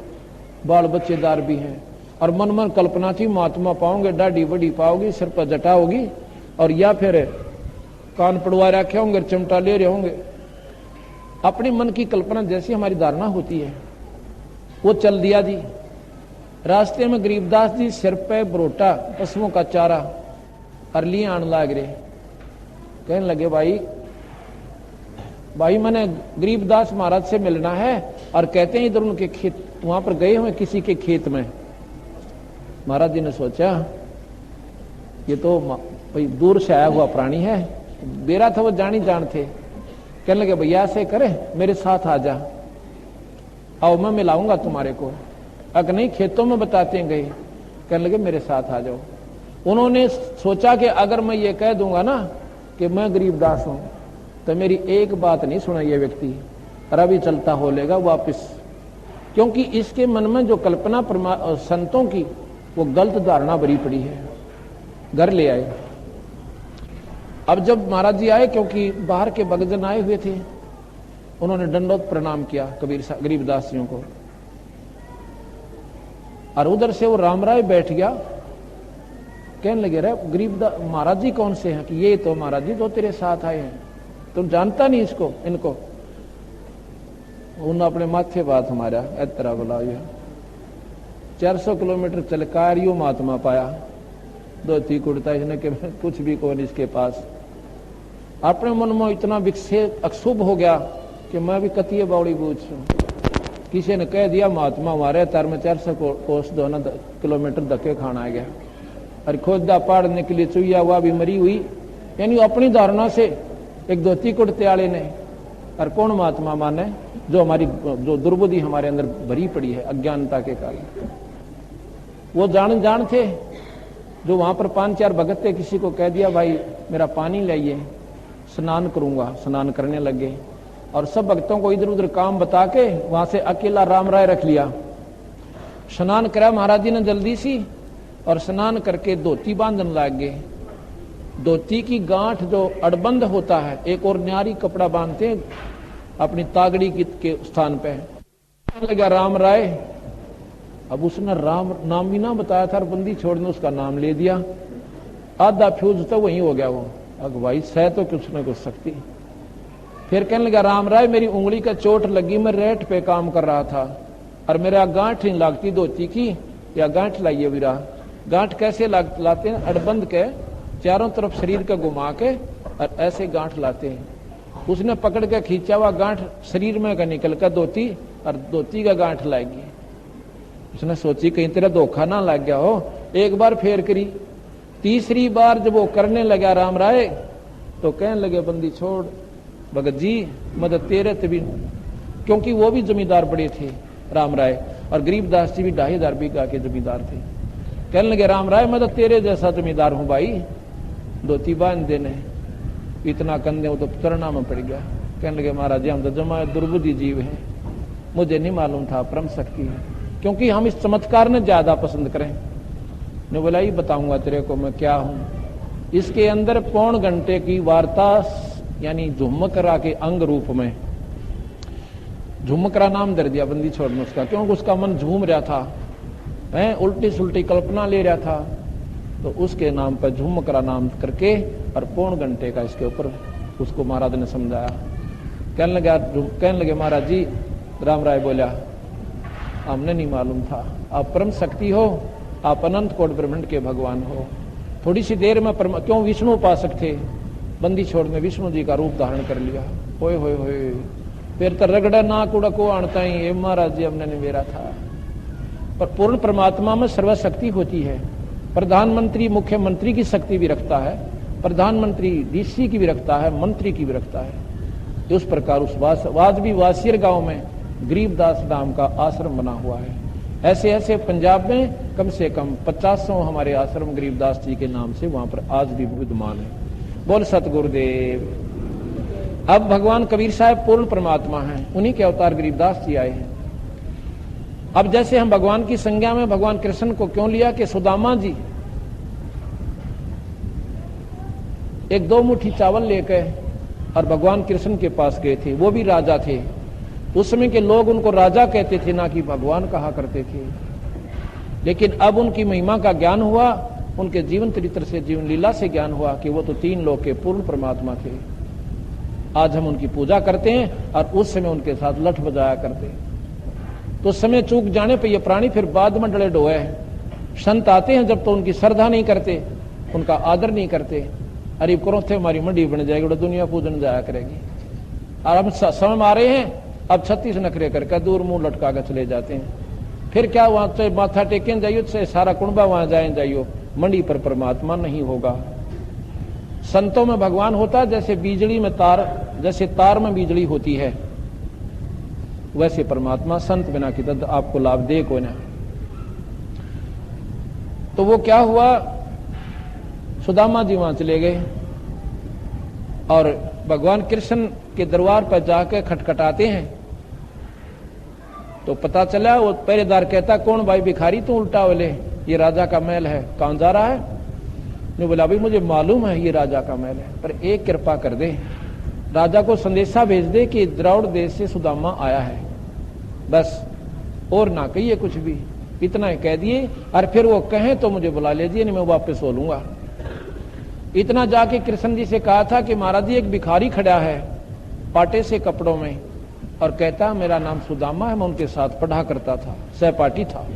बाल बच्चेदार भी हैं। और मन मन कल्पना थी महात्मा पाओगे, दाढ़ी बड़ी पाओगी, सिर पर जटा होगी, और या फिर कान पड़वा रखे होंगे, चिमटा ले रहे होंगे। अपने मन की कल्पना जैसी हमारी धारणा होती है वो चल दिया जी। रास्ते में गरीबदास जी सिर पे बरोटा, पशुओं का चारा और लिए आने लग रहे। कहने लगे भाई मैंने गरीबदास महाराज से मिलना है, और कहते हैं इधर उनके खेत, वहां पर गए हुए किसी के खेत में। महाराज जी ने सोचा ये तो भाई दूर से आया हुआ प्राणी है, बेरा था वो जानी जान थे। कहने लगे भैया ऐसे करे, मेरे साथ आ जा, आओ मैं मिलाऊंगा तुम्हारे को। अगर नहीं खेतों में बताते गए। कहने लगे मेरे साथ आ जाओ। उन्होंने सोचा कि अगर मैं ये कह दूंगा ना कि कि मैं गरीबदास हूं, तो मेरी एक बात नहीं सुना ये व्यक्ति, और अभी चलता हो लेगा वापिस। क्योंकि इसके मन में जो कल्पना संतों की वो गलत धारणा भरी पड़ी है। घर ले आए। अब जब महाराज जी आए, क्योंकि बाहर के भक्तजन आए हुए थे, उन्होंने दंडोत प्रणाम किया गरीबदास जियों को, और उधर से वो राम राय बैठ गया। कहने लगे, रे गरीबदास महाराज जी कौन से हैं? कि ये तो महाराज जी जो तेरे साथ आए हैं, तुम जानता नहीं इसको इनको? उन्होंने अपने माथे बात हमारा इतना बोला, 400 किलोमीटर चलकर यो महात्मा पाया, धोती कुर्ता इसने के कुछ भी कौन इसके पास। अपने मन में इतना विक्षेप अक्षुभ हो गया कि मैं भी कतिये बावड़ी पूछूं। किसी ने कह दिया महात्मा हमारे तार में 400 कोस दोनों किलोमीटर धक्के खाना गया, और खोदा पाड़ने के लिए चुईया हुआ भी मरी हुई। यानी अपनी धारणा से एक धोती कुर्ते वाले ने, और कौन महात्मा माने? जो हमारी जो दुर्बुद्धि हमारे अंदर भरी पड़ी है अज्ञानता के कारण। वो जान थे, जो वहां पर 5-4 भगत थे, किसी को कह दिया भाई मेरा पानी लाइए, स्नान करूंगा, स्नान करने लगे, और सब भक्तों को इधर उधर काम बता के वहां से अकेला राम राय रख लिया। स्नान करा महाराज जी ने जल्दी सी, और स्नान करके धोती बांधने लग गए। धोती की गांठ जो अड़बंद होता है, एक और न्यारी कपड़ा बांधते हैं अपनी तागड़ी के स्थान पे। लगा राम राय, अब उसने राम नाम भी ना बताया था, बंदी छोड़ने उसका नाम ले दिया। आधा फ्यूज तो वही हो गया वो। अगवाई सह तो कुछ न कुछ सकती। फिर कहने लगा राम राय मेरी उंगली का चोट लगी, मैं रेट पे काम कर रहा था, और मेरा गांठ नहीं लागती धोती की, या गांठ लाइए वीरा। गांठ कैसे लाते हैं? अड़बंद के चारों तरफ शरीर का घुमा के और ऐसे गांठ लाते हैं। उसने पकड़ के खींचा हुआ गांठ शरीर में का निकल कर धोती, और धोती का गांठ लाएगी। उसने सोची कहीं तेरा धोखा ना लग गया हो। एक बार फेर करी, तीसरी बार जब वो करने लगा राम राय, तो कहने लगे बंदी छोड़ भगत जी, मदद तेरे तभी, क्योंकि वो भी जमींदार बड़े थे राम राय, और गरीबदास जी भी 2500 बीघा के जमींदार थे। कहने लगे राम राय मदद तेरे जैसा जमींदार हूं भाई, धोती बांध देने। इतना कंधे वो तो चरना में पड़ गया। कहने लगे महाराज जी हम तो जमा दुर्बुद्धि जीव हैं, मुझे नहीं मालूम था परम शक्ति है, क्योंकि हम इस चमत्कार ने ज्यादा पसंद करें। ने बोला ये बताऊंगा तेरे को मैं क्या हूं। इसके अंदर 1.25 घंटे की वार्ता, यानी झुमकरा के अंग रूप में, झुमकरा नाम दे दिया बंदी छोड़ने उसका, क्योंकि उसका मन झूम रहा था, उल्टी सुल्टी कल्पना ले रहा था, तो उसके नाम पर झुमकरा नाम करके और 1.25 घंटे का इसके ऊपर उसको महाराज ने समझाया। कहने लगे महाराज जी, राम राय बोला हमने नहीं मालूम था, आप परम शक्ति हो, आप अनंत कोट ब्रह्मांड के भगवान हो। थोड़ी सी देर में क्यों विष्णु उपासक थे, बंदी छोड़ में विष्णु जी का रूप धारण कर लिया। होए होए होए, फिर तो रगड़ा नाक उड़ा को आणता ही महाराज जी हमने मेरा था। पर पूर्ण परमात्मा में सर्वशक्ति होती है। प्रधानमंत्री मुख्यमंत्री की शक्ति भी रखता है, प्रधानमंत्री डीसी की भी रखता है, मंत्री की भी रखता है। उस प्रकार उस वाजबी वासियर गांव में गरीबदास नाम का आश्रम बना हुआ है। ऐसे ऐसे पंजाब में कम से कम 50 हमारे आश्रम गरीबदास जी के नाम से वहां पर आज भी विद्यमान है। बोल सतगुरुदेव। अब भगवान कबीर साहब पूर्ण परमात्मा हैं, उन्हीं के अवतार गरीबदास जी आए हैं। अब जैसे हम भगवान की संज्ञा में भगवान कृष्ण को क्यों लिया कि सुदामा जी एक 2 मुट्ठी चावल लेकर और भगवान कृष्ण के पास गए थे। वो भी राजा थे, उस समय के लोग उनको राजा कहते थे, ना कि भगवान कहा करते थे। लेकिन अब उनकी महिमा का ज्ञान हुआ, उनके जीवन चरित्र से, जीवन लीला से ज्ञान हुआ कि वो तो 3 लोक के पूर्ण परमात्मा थे। आज हम उनकी पूजा करते हैं और उस समय उनके साथ लठ बजाया करते हैं। तो समय चूक जाने पर ये प्राणी फिर बाद में डले डोए हैं। संत आते हैं जब तो उनकी श्रद्धा नहीं करते, उनका आदर नहीं करते। अरे करो थे हमारी मंडी बन जाएगी, तो दुनिया पूजन जाया करेगी। और अब समय आ रहे हैं, अब 36 नखरे करके दूर मुंह लटका कर चले जाते हैं। फिर क्या वहां से माथा टेके जाइयो, से सारा कुंबा वहां जाए जाइयो, मंडी पर परमात्मा नहीं होगा। संतों में भगवान होता जैसे बिजली में तार, जैसे तार में बिजली होती है, वैसे परमात्मा संत बिना की तद आपको लाभ दे कोई ना। तो वो क्या हुआ, सुदामा जी वहां चले गए और भगवान कृष्ण के दरबार पर जाकर खटखटाते हैं तो पता चला वो पहरेदार कहता कौन भाई भिखारी तू उल्टा बोले ये राजा का महल है, कौन जा रहा है? ने बोला भाई मुझे मालूम है ये राजा का महल है, पर एक कृपा कर दे, राजा को संदेशा भेज दे कि द्रौड़ देश से सुदामा आया है, बस और ना कहिए कुछ भी, इतना ही कह दिए और फिर वो कहें तो मुझे बुला लीजिए, नहीं मैं वापस हो लूंगा। इतना जाके कृष्ण जी से कहा था कि महाराज जी एक भिखारी खड़ा है पाटे से कपड़ों में और कहता मेरा नाम सुदामा है, मैं उनके साथ पढ़ा करता था, सहपाठी था।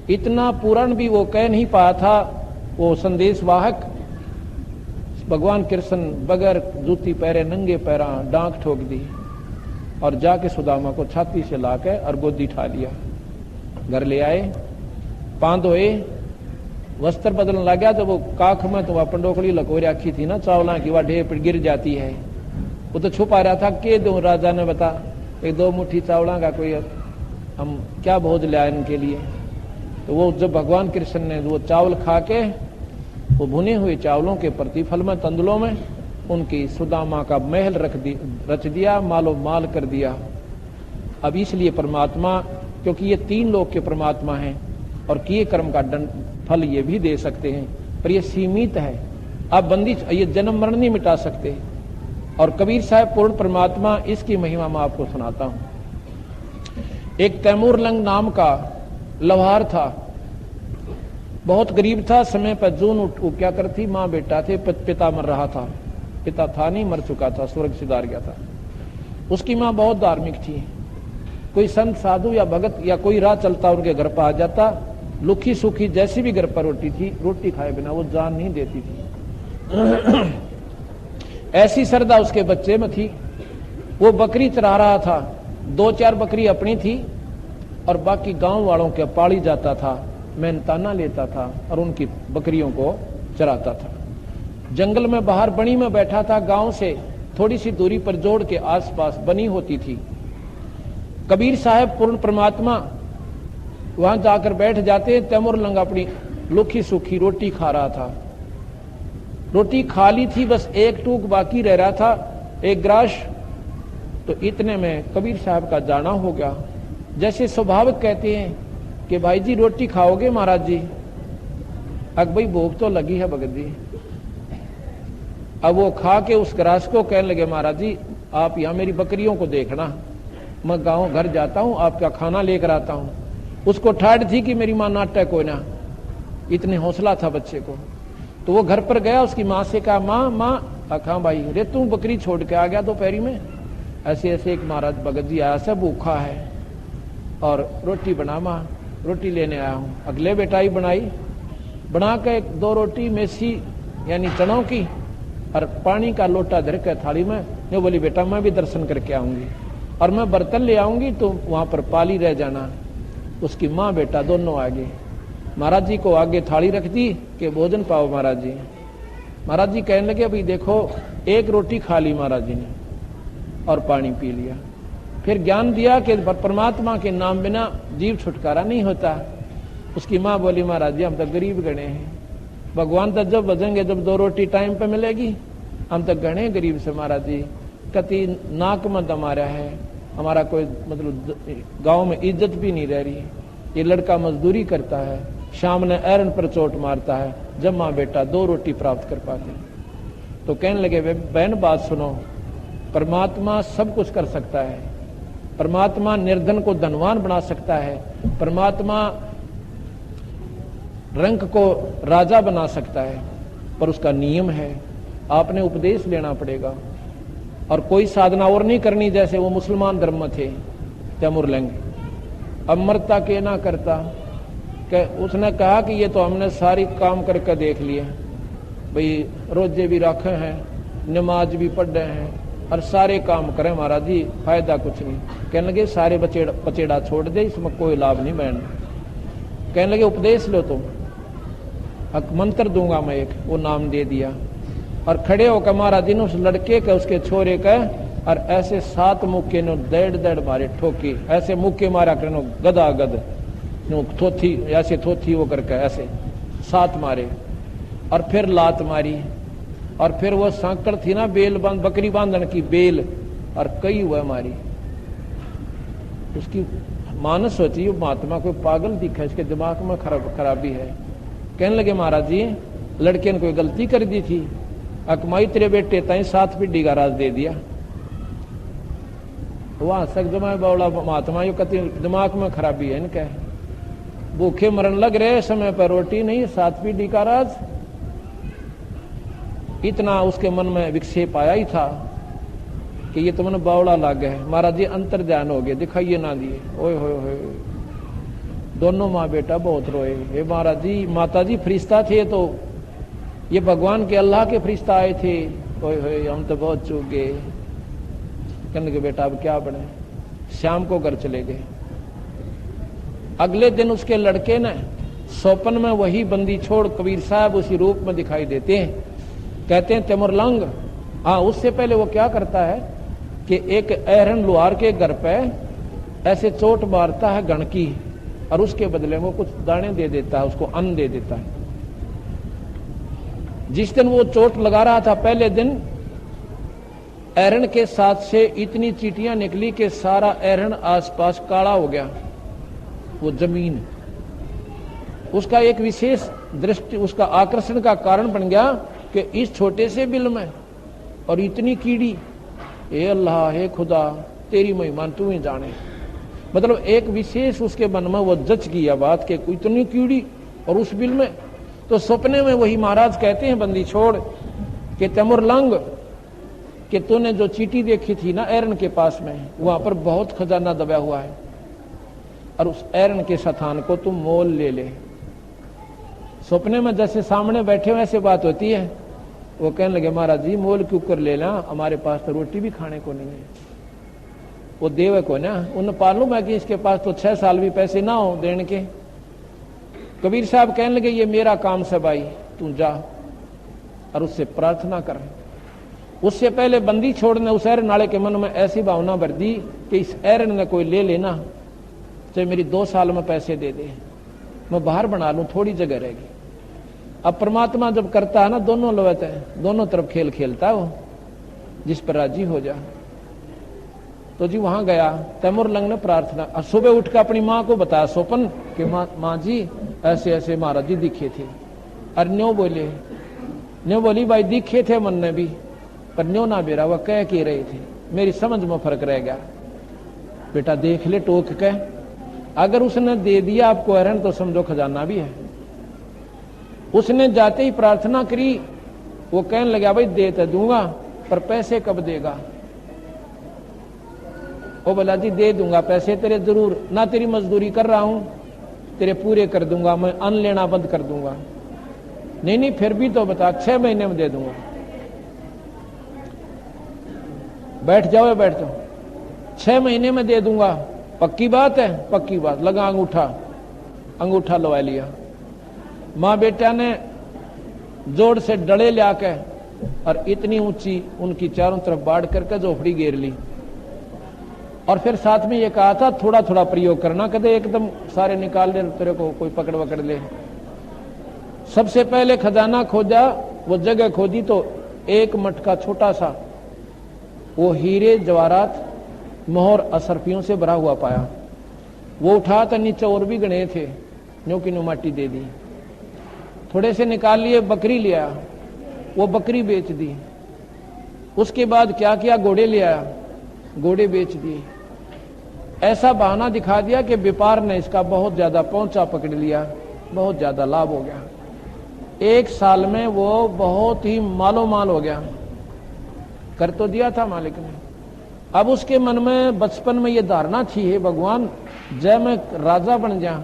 इतना पूर्ण भी वो कह नहीं पाया था वो संदेश वाहक। भगवान कृष्ण बगैर जूती पैरे नंगे पैरा डांक ठोक दी और जाके सुदामा को छाती से लाके और गोदी ठा लिया, घर ले आए, पांव धोए, वस्त्र बदलने लग गया। जब वो काख में तो वह पंडोकड़ी लकोरी रखी थी ना चावला की, वह ढेर पर गिर जाती है, वो तो छुपा रहा था के दो राजा ने बता एक दो मुट्ठी चावला का कोई हम क्या भोज ले आए इनके लिए। तो वो जब भगवान कृष्ण ने वो चावल खा के वो भुने हुए चावलों के प्रतिफल में तंदुलों में उनकी सुदामा का महल रच दिया, मालो माल कर दिया। अब इसलिए परमात्मा, क्योंकि ये तीन लोग के परमात्मा हैं और किए कर्म का दंड फल ये भी दे सकते हैं, पर ये सीमित है। आप बंदिश ये जन्म मरण नहीं मिटा सकते। और कबीर साहब पूर्ण परमात्मा, इसकी महिमा मैं आपको सुनाता हूं। एक तैमूर लंग नाम का लवार था, बहुत गरीब था, समय पर जून क्या करती, माँ बेटा थे, पिता मर रहा था, पिता था नहीं मर चुका था, स्वर्ग सिधार गया था। उसकी माँ बहुत धार्मिक थी, कोई संत साधु या भगत या कोई राह चलता उनके घर पर आ जाता, लुखी सूखी जैसी भी घर पर रोटी थी, रोटी खाए बिना वो जान नहीं देती थी। ऐसी श्रद्धा उसके बच्चे में थी। वो बकरी चरा रहा था, 2-4 बकरी अपनी थी और बाकी गांव वालों के पाली जाता था, मेहनताना लेता था और उनकी बकरियों को चराता था। जंगल में बाहर बनी में बैठा था, गांव से थोड़ी सी दूरी पर जोड़ के आसपास बनी होती थी। कबीर साहब पूर्ण परमात्मा वहां जाकर बैठ जाते। तैमूर लंग अपनी लुखी सूखी रोटी खा रहा था, रोटी खा ली थी, बस एक टूक बाकी रह रहा था, एक ग्रास। तो इतने में कबीर साहब का जाना हो गया। जैसे स्वाभाविक कहते हैं कि भाई जी रोटी खाओगे महाराज जी? अब भाई भूख तो लगी है भगत जी। अब वो खा के उस ग्रास को कहने लगे महाराज जी आप यहां मेरी बकरियों को देखना, मैं गांव घर जाता हूं, आपका खाना लेकर आता हूं। उसको ठाठ थी कि मेरी मां नाटक हो ना, इतने हौसला था बच्चे को। तो वो घर पर गया, उसकी माँ से कहा माँ अखा भाई रे तू बकरी छोड़ के आ गया दोपहरी में? ऐसे ऐसे एक महाराज भगत जी आया, सब भूखा है और रोटी बना माँ, रोटी लेने आया हूँ। अगले बेटा ही बनाई, बना के 2 रोटी मेसी यानी चनों की और पानी का लोटा धर के थाली में। ने बोली बेटा मैं भी दर्शन करके आऊंगी और मैं बर्तन ले आऊंगी, तो वहां पर पाली रह जाना। उसकी माँ बेटा दोनों आगे, महाराज जी को आगे थाली रख दी कि भोजन पाओ महाराज जी। महाराज जी कहने लगे अभी देखो, एक रोटी खा ली महाराज जी ने और पानी पी लिया। फिर ज्ञान दिया कि परमात्मा के नाम बिना जीव छुटकारा नहीं होता। उसकी माँ बोली महाराज जी हम तो गरीब गणे हैं, भगवान तो जब बजेंगे जब 2 रोटी टाइम पे मिलेगी, हम तो गणे गरीब से महाराज जी, कति नाक में दम आ रहा है, हमारा कोई मतलब गांव में इज्जत भी नहीं रह रही। ये लड़का मजदूरी करता है, शाम ने एरन पर चोट मारता है, जब माँ बेटा 2 रोटी प्राप्त कर पाते। तो कहने लगे बहन बात सुनो, परमात्मा सब कुछ कर सकता है, परमात्मा निर्धन को धनवान बना सकता है, परमात्मा रंक को राजा बना सकता है, पर उसका नियम है, आपने उपदेश लेना पड़ेगा। और कोई साधना और नहीं करनी, जैसे वो मुसलमान धर्म में थे तैमूर लंग, अमरता के ना करता कि उसने कहा कि ये तो हमने सारी काम करके देख लिए भाई, रोजे भी रखे हैं, नमाज भी पढ़ रहे हैं और सारे काम करें महाराज जी, फायदा कुछ नहीं। कहने लगे सारे पचेड़ा छोड़ दे, इसमें कोई लाभ नहीं बैठना। कहने लगे उपदेश लो तुम, मंत्र दूंगा मैं एक, वो नाम दे दिया और खड़े होकर महाराज जी ने उस लड़के के उसके छोरे के और ऐसे 7 मुक्के ने दड़ मारे ठोकी, ऐसे मुक्के मारा करनो गदा गद थोथी, ऐसे थोथी वो करके ऐसे 7 मारे और फिर लात मारी और फिर वो सांकड़ थी ना बेल बांध बकरी बांधन की बेल, और कई हुआ मारी। उसकी मानस होती है महात्मा कोई पागल दिखा, इसके दिमाग में खराबी है। कहने लगे महाराज जी लड़के ने कोई गलती कर दी थी, अकमाई तेरे बेटे ताई 7 पीढ़ी का राज दे दिया। वहां सक जमाए बावड़ा महात्मा यो कहते दिमाग में खराबी है इनका, भूखे मरण लग रहे समय पर रोटी नहीं, 7 पीढ़ी का राज। इतना उसके मन में विक्षेप आया ही था कि ये तो मन बावड़ा लाग गए। महाराज जी अंतर ध्यान हो गए, दिखाइए ना दिए। ओए होए दोनों माँ बेटा बहुत रोए। हे महाराज जी माता जी फरिश्ता थे तो ये भगवान के अल्लाह के फरिश्ता आए थे। ओए होए हम तो बहुत चूक गए। कहने के बेटा अब क्या बने, शाम को घर चले गए। अगले दिन उसके लड़के ने स्वप्न में वही बंदी छोड़ कबीर साहब उसी रूप में दिखाई देते हैं। कहते हैं तिमुरलंग। हाँ उससे पहले वो क्या करता है कि एक एहरन लुहार के घर पे ऐसे चोट मारता है गणकी, और उसके बदले में कुछ दाने दे देता है, उसको अन्न दे देता है। जिस दिन वो चोट लगा रहा था पहले दिन एहरन के साथ से इतनी चींटियां निकली कि सारा एहरन आसपास काला हो गया। वो जमीन उसका एक विशेष दृष्टि उसका आकर्षण का कारण बन गया कि इस छोटे से बिल में और इतनी कीड़ी, हे अल्लाह हे खुदा तेरी महिमा तू ही जाने। मतलब एक विशेष उसके मन में वो जच गई बात कि इतनी कीड़ी और उस बिल में। तो सपने में वही महाराज कहते हैं बंदी छोड़ कि तिमुरलंग कि तूने जो चींटी देखी थी ना एरन के पास में, वहां पर बहुत खजाना दबा हुआ है, और उस एरन के स्थान को तुम मोल ले ले। सपने में जैसे सामने बैठे हुए ऐसे बात होती है। वो कहने लगे महाराज जी मोल क्यों कर लेना, हमारे पास तो रोटी भी खाने को नहीं है। वो देवे को ना उन्हें मालूम है कि इसके पास तो 6 साल भी पैसे ना हो देने के। कबीर साहब कहने लगे ये मेरा काम से भाई, तू जा और उससे प्रार्थना कर। उससे पहले बंदी छोड़ने उस एरन नाले के मन में ऐसी भावना भर दी कि इस एरन ने कोई ले लेना, चाहे मेरी 2 साल में पैसे दे दे, मैं बाहर बना लूं, थोड़ी जगह रहेगी। अब परमात्मा जब करता है ना दोनों लवत है, दोनों तरफ खेल खेलता है वो, जिस पर राजी हो जा। तो जी वहां गया तिमुरलंग ने प्रार्थना, और सुबह उठ कर अपनी माँ को बताया स्वपन कि माँ जी ऐसे ऐसे महाराज जी दिखे थे। और न्यो बोली भाई दिखे थे मन ने भी, पर न्यो ना बेरा वह कह के रहे थे, मेरी समझ में फर्क रह गया। बेटा देख ले टोक के, अगर उसने दे दिया आपको एरन तो समझो खजाना भी है। उसने जाते ही प्रार्थना करी। वो कहने लगा भाई दे तो दूंगा पर पैसे कब देगा। ओ बोला जी दे दूंगा पैसे तेरे जरूर, ना तेरी मजदूरी कर रहा हूं, तेरे पूरे कर दूंगा, मैं अन्न लेना बंद कर दूंगा। नहीं फिर भी तो बता, 6 महीने में दे दूंगा। बैठ जाओ 6 महीने में दे दूंगा, पक्की बात है? पक्की बात। लगा अंगूठा लगा लिया। माँ बेटा ने जोड़ से डले ले आके और इतनी ऊंची उनकी चारों तरफ बाढ़ करके झोपड़ी घेर ली। और फिर साथ में ये कहा था थोड़ा थोड़ा प्रयोग करना, कदे एकदम सारे निकाल ले तेरे को कोई पकड़ ले। सबसे पहले खजाना खोजा, वो जगह खोदी तो एक मटका छोटा सा वो हीरे जवाहरात मोहर असरफियों से भरा हुआ पाया। वो उठा तो नीचे और भी गणे थे, न्यों की न्यों माटी दे दी। थोड़े से निकाल लिए, बकरी लिया, वो बकरी बेच दी। उसके बाद क्या किया, घोड़े ले आया, घोड़े बेच दिए। ऐसा बहाना दिखा दिया कि व्यापार ने इसका बहुत ज्यादा पहुंचा पकड़ लिया, बहुत ज्यादा लाभ हो गया। 1 साल में वो बहुत ही मालो माल हो गया। कर तो दिया था मालिक ने। अब उसके मन में बचपन में ये धारणा थी, है भगवान जय मैं राजा बन जा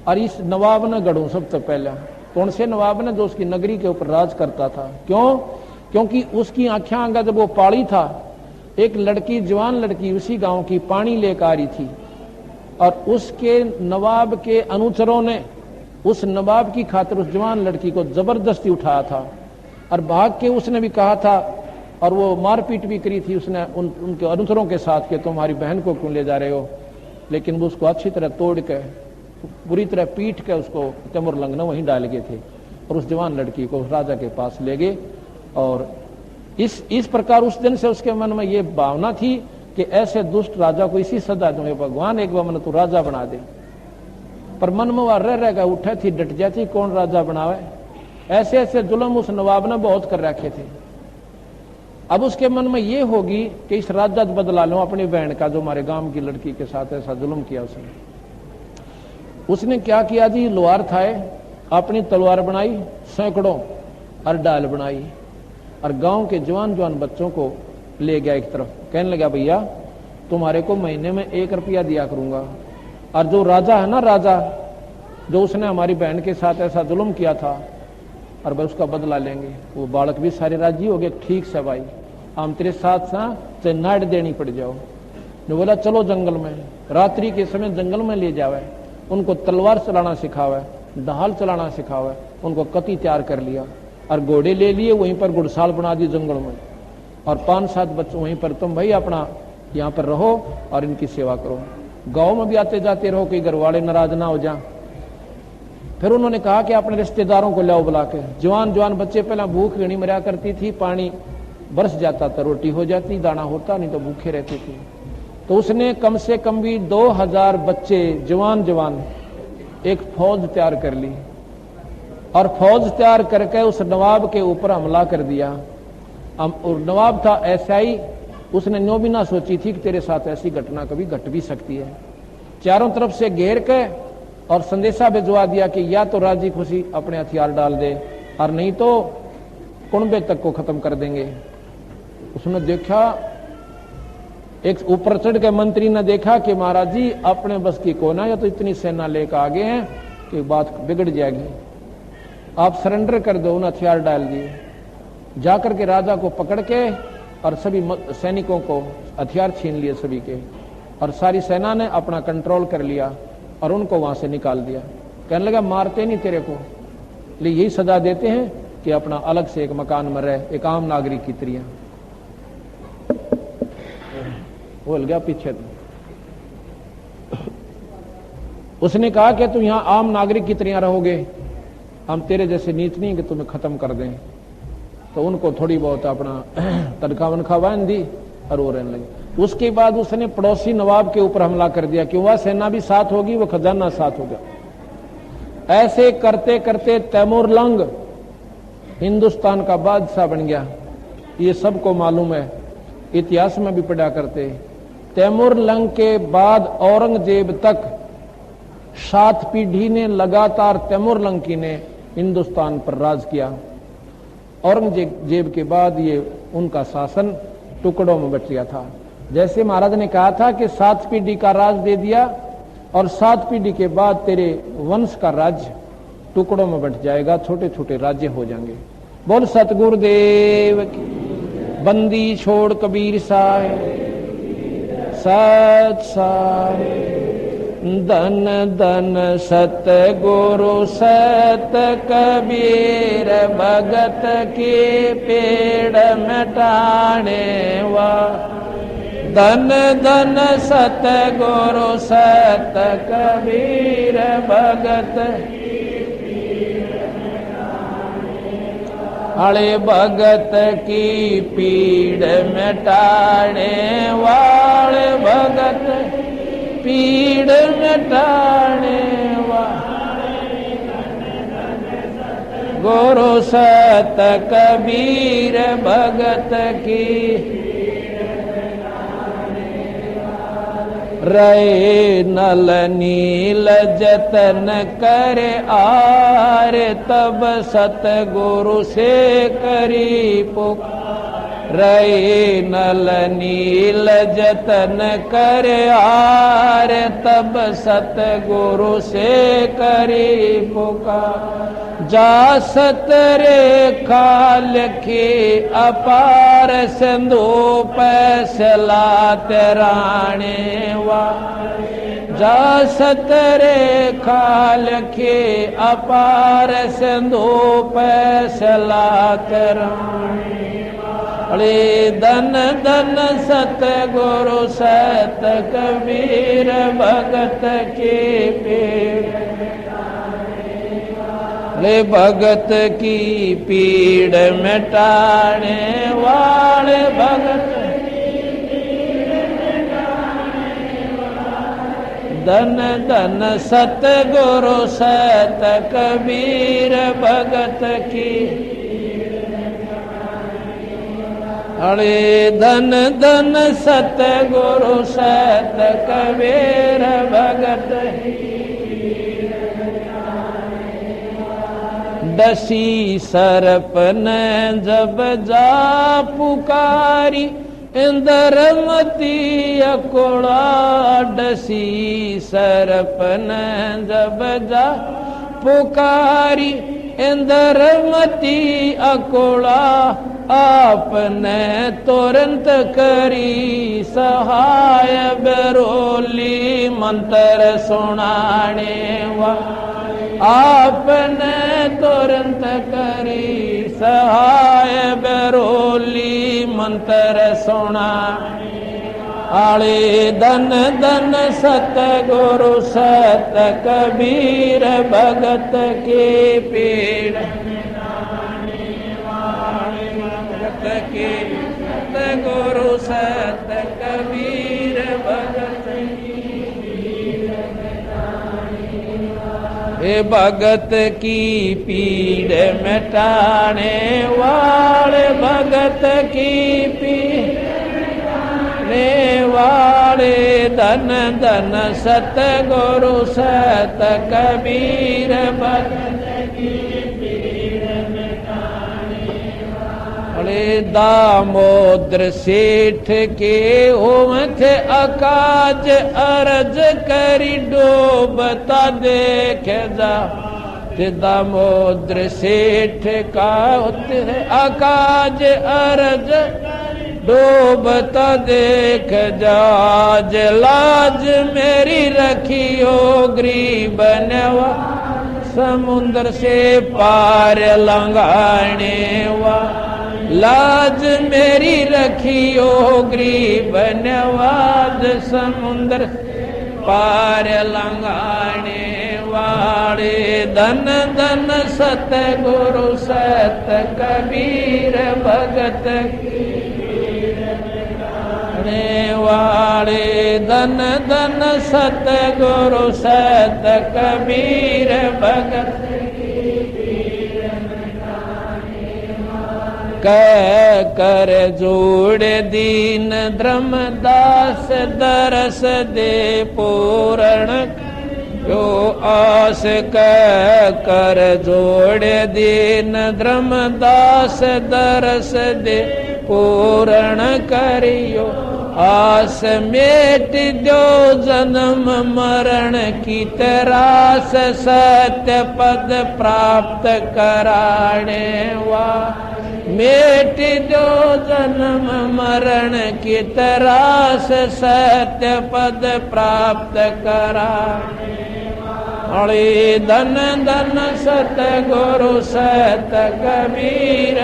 और इस नवाब ने गढ़ूं सबसे पहले। कौन से नवाब ने? जो उसकी नगरी के ऊपर राज करता था। क्यों? क्योंकि उसकी आंखें आंगा जब वो पाली था, एक लड़की, जवान लड़की उसी गांव की पानी लेकर आ रही थी, और उसके नवाब के अनुचरों ने उस नवाब की खातिर उस जवान लड़की को जबरदस्ती उठाया था और भाग के उसने भी कहा था, और वो मारपीट भी करी थी उसने उनके अनुचरों के साथ कि तुम्हारी बहन को क्यों ले जा रहे हो। लेकिन वो उसको अच्छी तरह तोड़ के बुरी तरह पीट के उसको तिमुरलंग ने वहीं डाल गए थे और उस जवान लड़की को राजा के पास ले गए। और इस प्रकार उस दिन से उसके मन में ये भावना थी कि ऐसे दुष्ट राजा को इसी सजा दूंगे भगवान, एक बार मन तू राजा बना दे। पर मन में वह रह गया, उठे थी डट जाती कौन राजा बनावे। ऐसे ऐसे जुल्म उस नवाब ने बहुत कर रखे थे। अब उसके मन में ये होगी कि इस राजा बदला लो अपनी बहन का, जो हमारे गांव की लड़की के साथ ऐसा जुल्म किया उसने क्या किया जी, लोहार था, अपनी तलवार बनाई, सैकड़ों और डाल बनाई और गांव के जवान जवान बच्चों को ले गया एक तरफ। कहने लगा भैया तुम्हारे को महीने में 1 रुपया दिया करूंगा, और जो राजा है ना, राजा जो उसने हमारी बहन के साथ ऐसा जुल्म किया था, और भाई उसका बदला लेंगे। वो बालक भी सारे राजी हो गए, ठीक से भाई हम तेरे साथ चाहे नाट देनी पड़ जाओ। जो बोला चलो जंगल में, रात्रि के समय जंगल में ले जावे, उनको तलवार चलाना सिखावे, ढाल चलाना सिखावे, उनको कती तैयार कर लिया और घोड़े ले लिए, वहीं पर घुड़साल बना दी जंगल में, और 5-7 बच्चे वहीं पर, तुम भाई अपना यहाँ पर रहो और इनकी सेवा करो। गांव में भी आते जाते रहो, कई घर वाले नाराज ना हो जा। फिर उन्होंने कहा कि अपने रिश्तेदारों को लाओ बुला के। जवान जवान बच्चे पहले भूख नहीं मरा करती थी, पानी बरस जाता था, रोटी हो जाती, दाना होता नहीं तो भूखे रहते थे। तो उसने कम से कम भी 2000 बच्चे जवान जवान एक फौज तैयार कर ली, और फौज तैयार करके उस नवाब के ऊपर हमला कर दिया। और नवाब था ऐसा ही, उसने नो भी ना सोची थी कि तेरे साथ ऐसी घटना कभी घट भी सकती है। चारों तरफ से घेर के और संदेशा भिजवा दिया कि या तो राजी खुशी अपने हथियार डाल दे, और नहीं तो कुनबे तक को खत्म कर देंगे। उसने देखा, एक ऊपर चढ़ के मंत्री ने देखा कि महाराज जी अपने बस की कोना, या तो इतनी सेना लेकर आगे हैं कि बात बिगड़ जाएगी, आप सरेंडर कर दो। उन्हें हथियार डाल दिए, जाकर के राजा को पकड़ के और सभी सैनिकों को हथियार छीन लिए सभी के, और सारी सेना ने अपना कंट्रोल कर लिया और उनको वहां से निकाल दिया। कहने लगा मारते नहीं तेरे को, लेकिन यही सजा देते हैं कि अपना अलग से एक मकान में रहे, एक आम नागरिक की तरह। बोल गया पीछे तो। उसने कहा कि तुम यहां आम नागरिक की तरह रहोगे, हम तेरे जैसे नीच नहीं कि तुम्हें खत्म कर दें। तो उनको थोड़ी बहुत अपना तनखा वनखा बांध दी और वो रहने लगे। उसके बाद उसने पड़ोसी नवाब के ऊपर हमला कर दिया कि वह सेना भी साथ होगी, वो खजाना साथ होगा। ऐसे करते करते तैमूरलंग हिंदुस्तान का बादशाह बन गया। ये सबको मालूम है, इतिहास में भी पढ़ा करते। तैमूरलंग के बाद औरंगजेब तक 7 पीढ़ी ने लगातार तैमूरलंग की ने हिंदुस्तान पर राज किया। औरंगजेब के बाद ये उनका शासन टुकड़ों में बच गया था। जैसे महाराज ने कहा था कि 7 पीढ़ी का राज दे दिया, और 7 पीढ़ी के बाद तेरे वंश का राज्य टुकड़ों में बंट जाएगा, छोटे छोटे राज्य हो जाएंगे। बोल सतगुरुदेव की। बंदी छोड़ कबीर साहिब, सत साहिब। धन धन सत गुरु सत कबीर, भगत के पेड़ मिटाने वा। धन धन सत गुरु सत कबीर, भगत अरे भगत की पीड़ मिटाने वाले, भगत पीड़ मिटाने वाले। गुरु सत कबीर, भगत की रहे नल नील जतन करे आर, तब सतगुरु से करी पुकार। रहे नल नील जतन करे आर, तब सतगुरु से करी पुकार। जा सत रेखा लिखी अपार, सिंधु पैसला तेराने वा। जा सत रेखा लिखी अपार, सिंधु पैसला तेराने। अरे धन धन सत गुरु सत कबीर, भगत के पेड़ रे भगत की पीड़ मिटाने वाले भगत धन धन सतगुरु सत कबीर भगत की अरे धन धन सतगुरु सत कबीर भगत दसी सरप ने जब जा पुकारी इंद्रमती अकोड़ा डसी सरप ने जब जा पुकारी इंद्रमती अकोड़ा आपने तुरंत करी सहाय बरोली मंत्र सुनाने वा आपने तुरंत करी सहाय बरोली मंत्र सुना आले धन धन सतगुरु सत कबीर भगत के पीड़ भगत के सतगुरु सत कबीर भगत हे भगत की पीड़ मिटाने वाले भगत की पीड़ वाले धन धन सतगुरु सत कबीर भगत की पीड़ मिटाने वाले दामोदर सेठ के होम थे अकाज अर्ज करी डूबता देख जा दामोदर सेठ का होते अकाज अर्ज डूबता देख जाज लाज मेरी रखियो गरीब नवा समुद्र से पार लंघाने वा लाज मेरी रखियो गरीब नवाज समुद्र पार लंघाने वाले धन धन सतगुरु सत कबीर भगत वाले धन धन सतगुरु सत कबीर भगत कह कर जोड़ दीन धर्मदास दरस दे पूर्ण जो आस कह कर जोड़ दीन धर्मदास दरस दे पूर्ण करियो आस मेट दो जन्म मरण की तरास सत्य पद प्राप्त कराने वा मेट दो जन्म मरण की तरास सत्य पद प्राप्त कराने वाले धन धन सतगुरु सत कबीर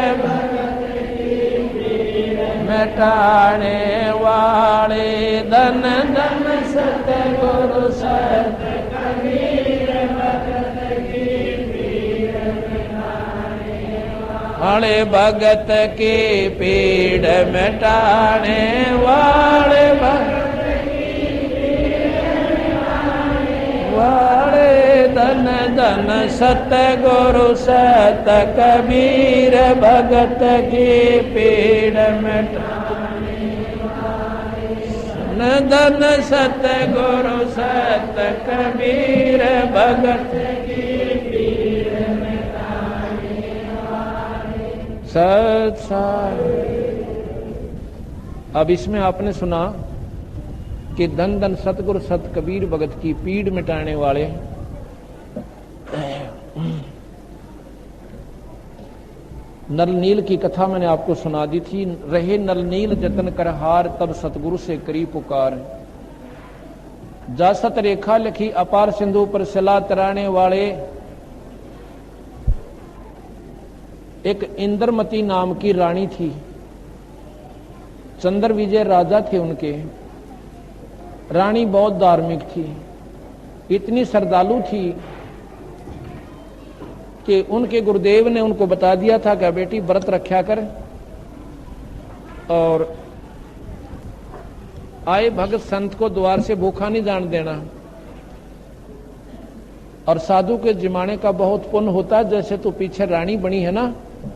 मिटाने वाले धन धन सतगुरु सत कबीर भगत की पीड़ मिटाने वाले भगत की पीड़ मिटाने वाले भगत की पीड़ मिटाने वाले धन धन सतगुरु सत कबीर भगत की पीड़ मिटाने वाले धन सतगुरु सत कबीर भगत की पीड़ मिटाने वाले सत। अब इसमें आपने सुना कि धन धन सतगुरु सत कबीर भगत की पीड़ मिटाने वाले नल नील की कथा मैंने आपको सुना दी थी। रहे नल नील जतन कर हार तब सतगुरु से करी पुकार। जासत रेखा लिखी अपार सिंधु पर सिला तराने वाले एक इंद्रमती नाम की रानी थी। चंद्र विजय राजा थे उनके। रानी बहुत धार्मिक थी, इतनी श्रद्धालु थी कि उनके गुरुदेव ने उनको बता दिया था कि बेटी व्रत रखा कर और आए भगत संत को द्वार से भूखा नहीं जान देना। और साधु के जिमाने का बहुत पुण्य होता है, जैसे तू पीछे रानी बनी है ना,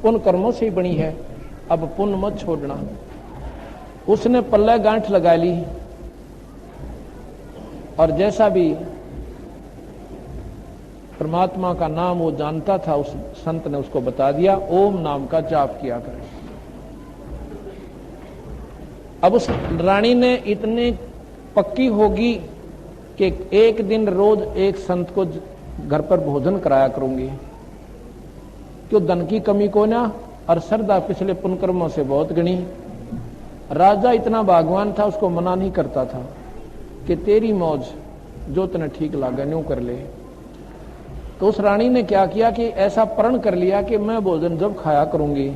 पुण्य कर्मों से ही बनी है, अब पुण्य मत छोड़ना। उसने पल्ले गांठ लगा ली और जैसा भी परमात्मा का नाम वो जानता था, उस संत ने उसको बता दिया, ओम नाम का जाप किया करे। अब उस रानी ने इतनी पक्की होगी कि एक दिन रोज एक संत को घर पर भोजन कराया करूंगी, क्यों धन की कमी को ना, और श्रद्धा पिछले पुण्यकर्मों से बहुत गणी। राजा इतना भागवान था, उसको मना नहीं करता था कि तेरी मौज जो तने ठीक लागे न्यू कर ले। तो उस रानी ने क्या किया कि ऐसा प्रण कर लिया कि मैं भोजन जब खाया करूंगी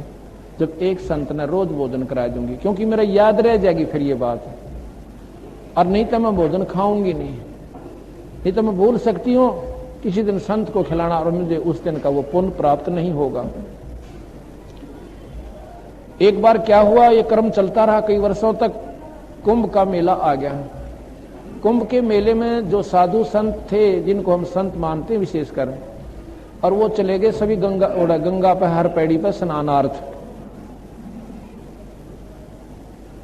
जब एक संत ने रोज भोजन करा दूंगी, क्योंकि मेरा याद रह जाएगी फिर ये बात, और नहीं तो मैं भोजन खाऊंगी नहीं तो मैं भूल सकती हूं किसी दिन संत को खिलाना और मुझे उस दिन का वो पुण्य प्राप्त नहीं होगा। एक बार क्या हुआ, ये क्रम चलता रहा कई वर्षों तक। कुंभ का मेला आ गया। कुंभ के मेले में जो साधु संत थे, जिनको हम संत मानते हैं विशेषकर, और वो चले गए सभी गंगा पर हर पैड़ी पर स्नानार्थ।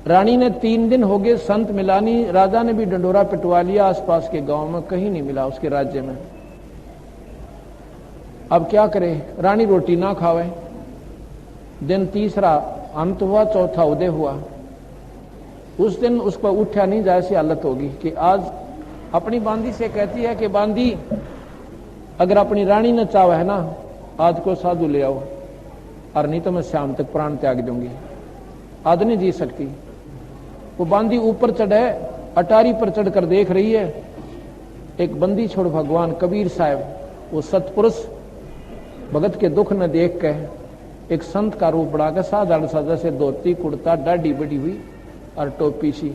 रानी ने 3 दिन हो गए संत मिला नहीं। राजा ने भी डंडोरा पिटवा लिया, आसपास के गांव में कहीं नहीं मिला उसके राज्य में। अब क्या करे, रानी रोटी ना खावे। दिन तीसरा अंत हुआ, चौथा उदय हुआ। उस दिन उस पर उठा नहीं जाए ऐसी हालत होगी कि आज अपनी बांदी से कहती है कि बांदी, अगर अपनी रानी ने चाहा है ना, आज को साधु ले आओ, और नहीं तो मैं शाम तक प्राण त्याग दूंगी। आज नहीं जी सकती। वो बांदी ऊपर चढ़े, अटारी पर चढ़कर देख रही है, एक बंदी छोड़ भगवान कबीर साहब, वो सतपुरुष भगत के दुख न देख के एक संत का रूप बढ़ाकर साधारण सा, जैसे धोती कुर्ता, दाढ़ी बड़ी हुई और टोपी सी,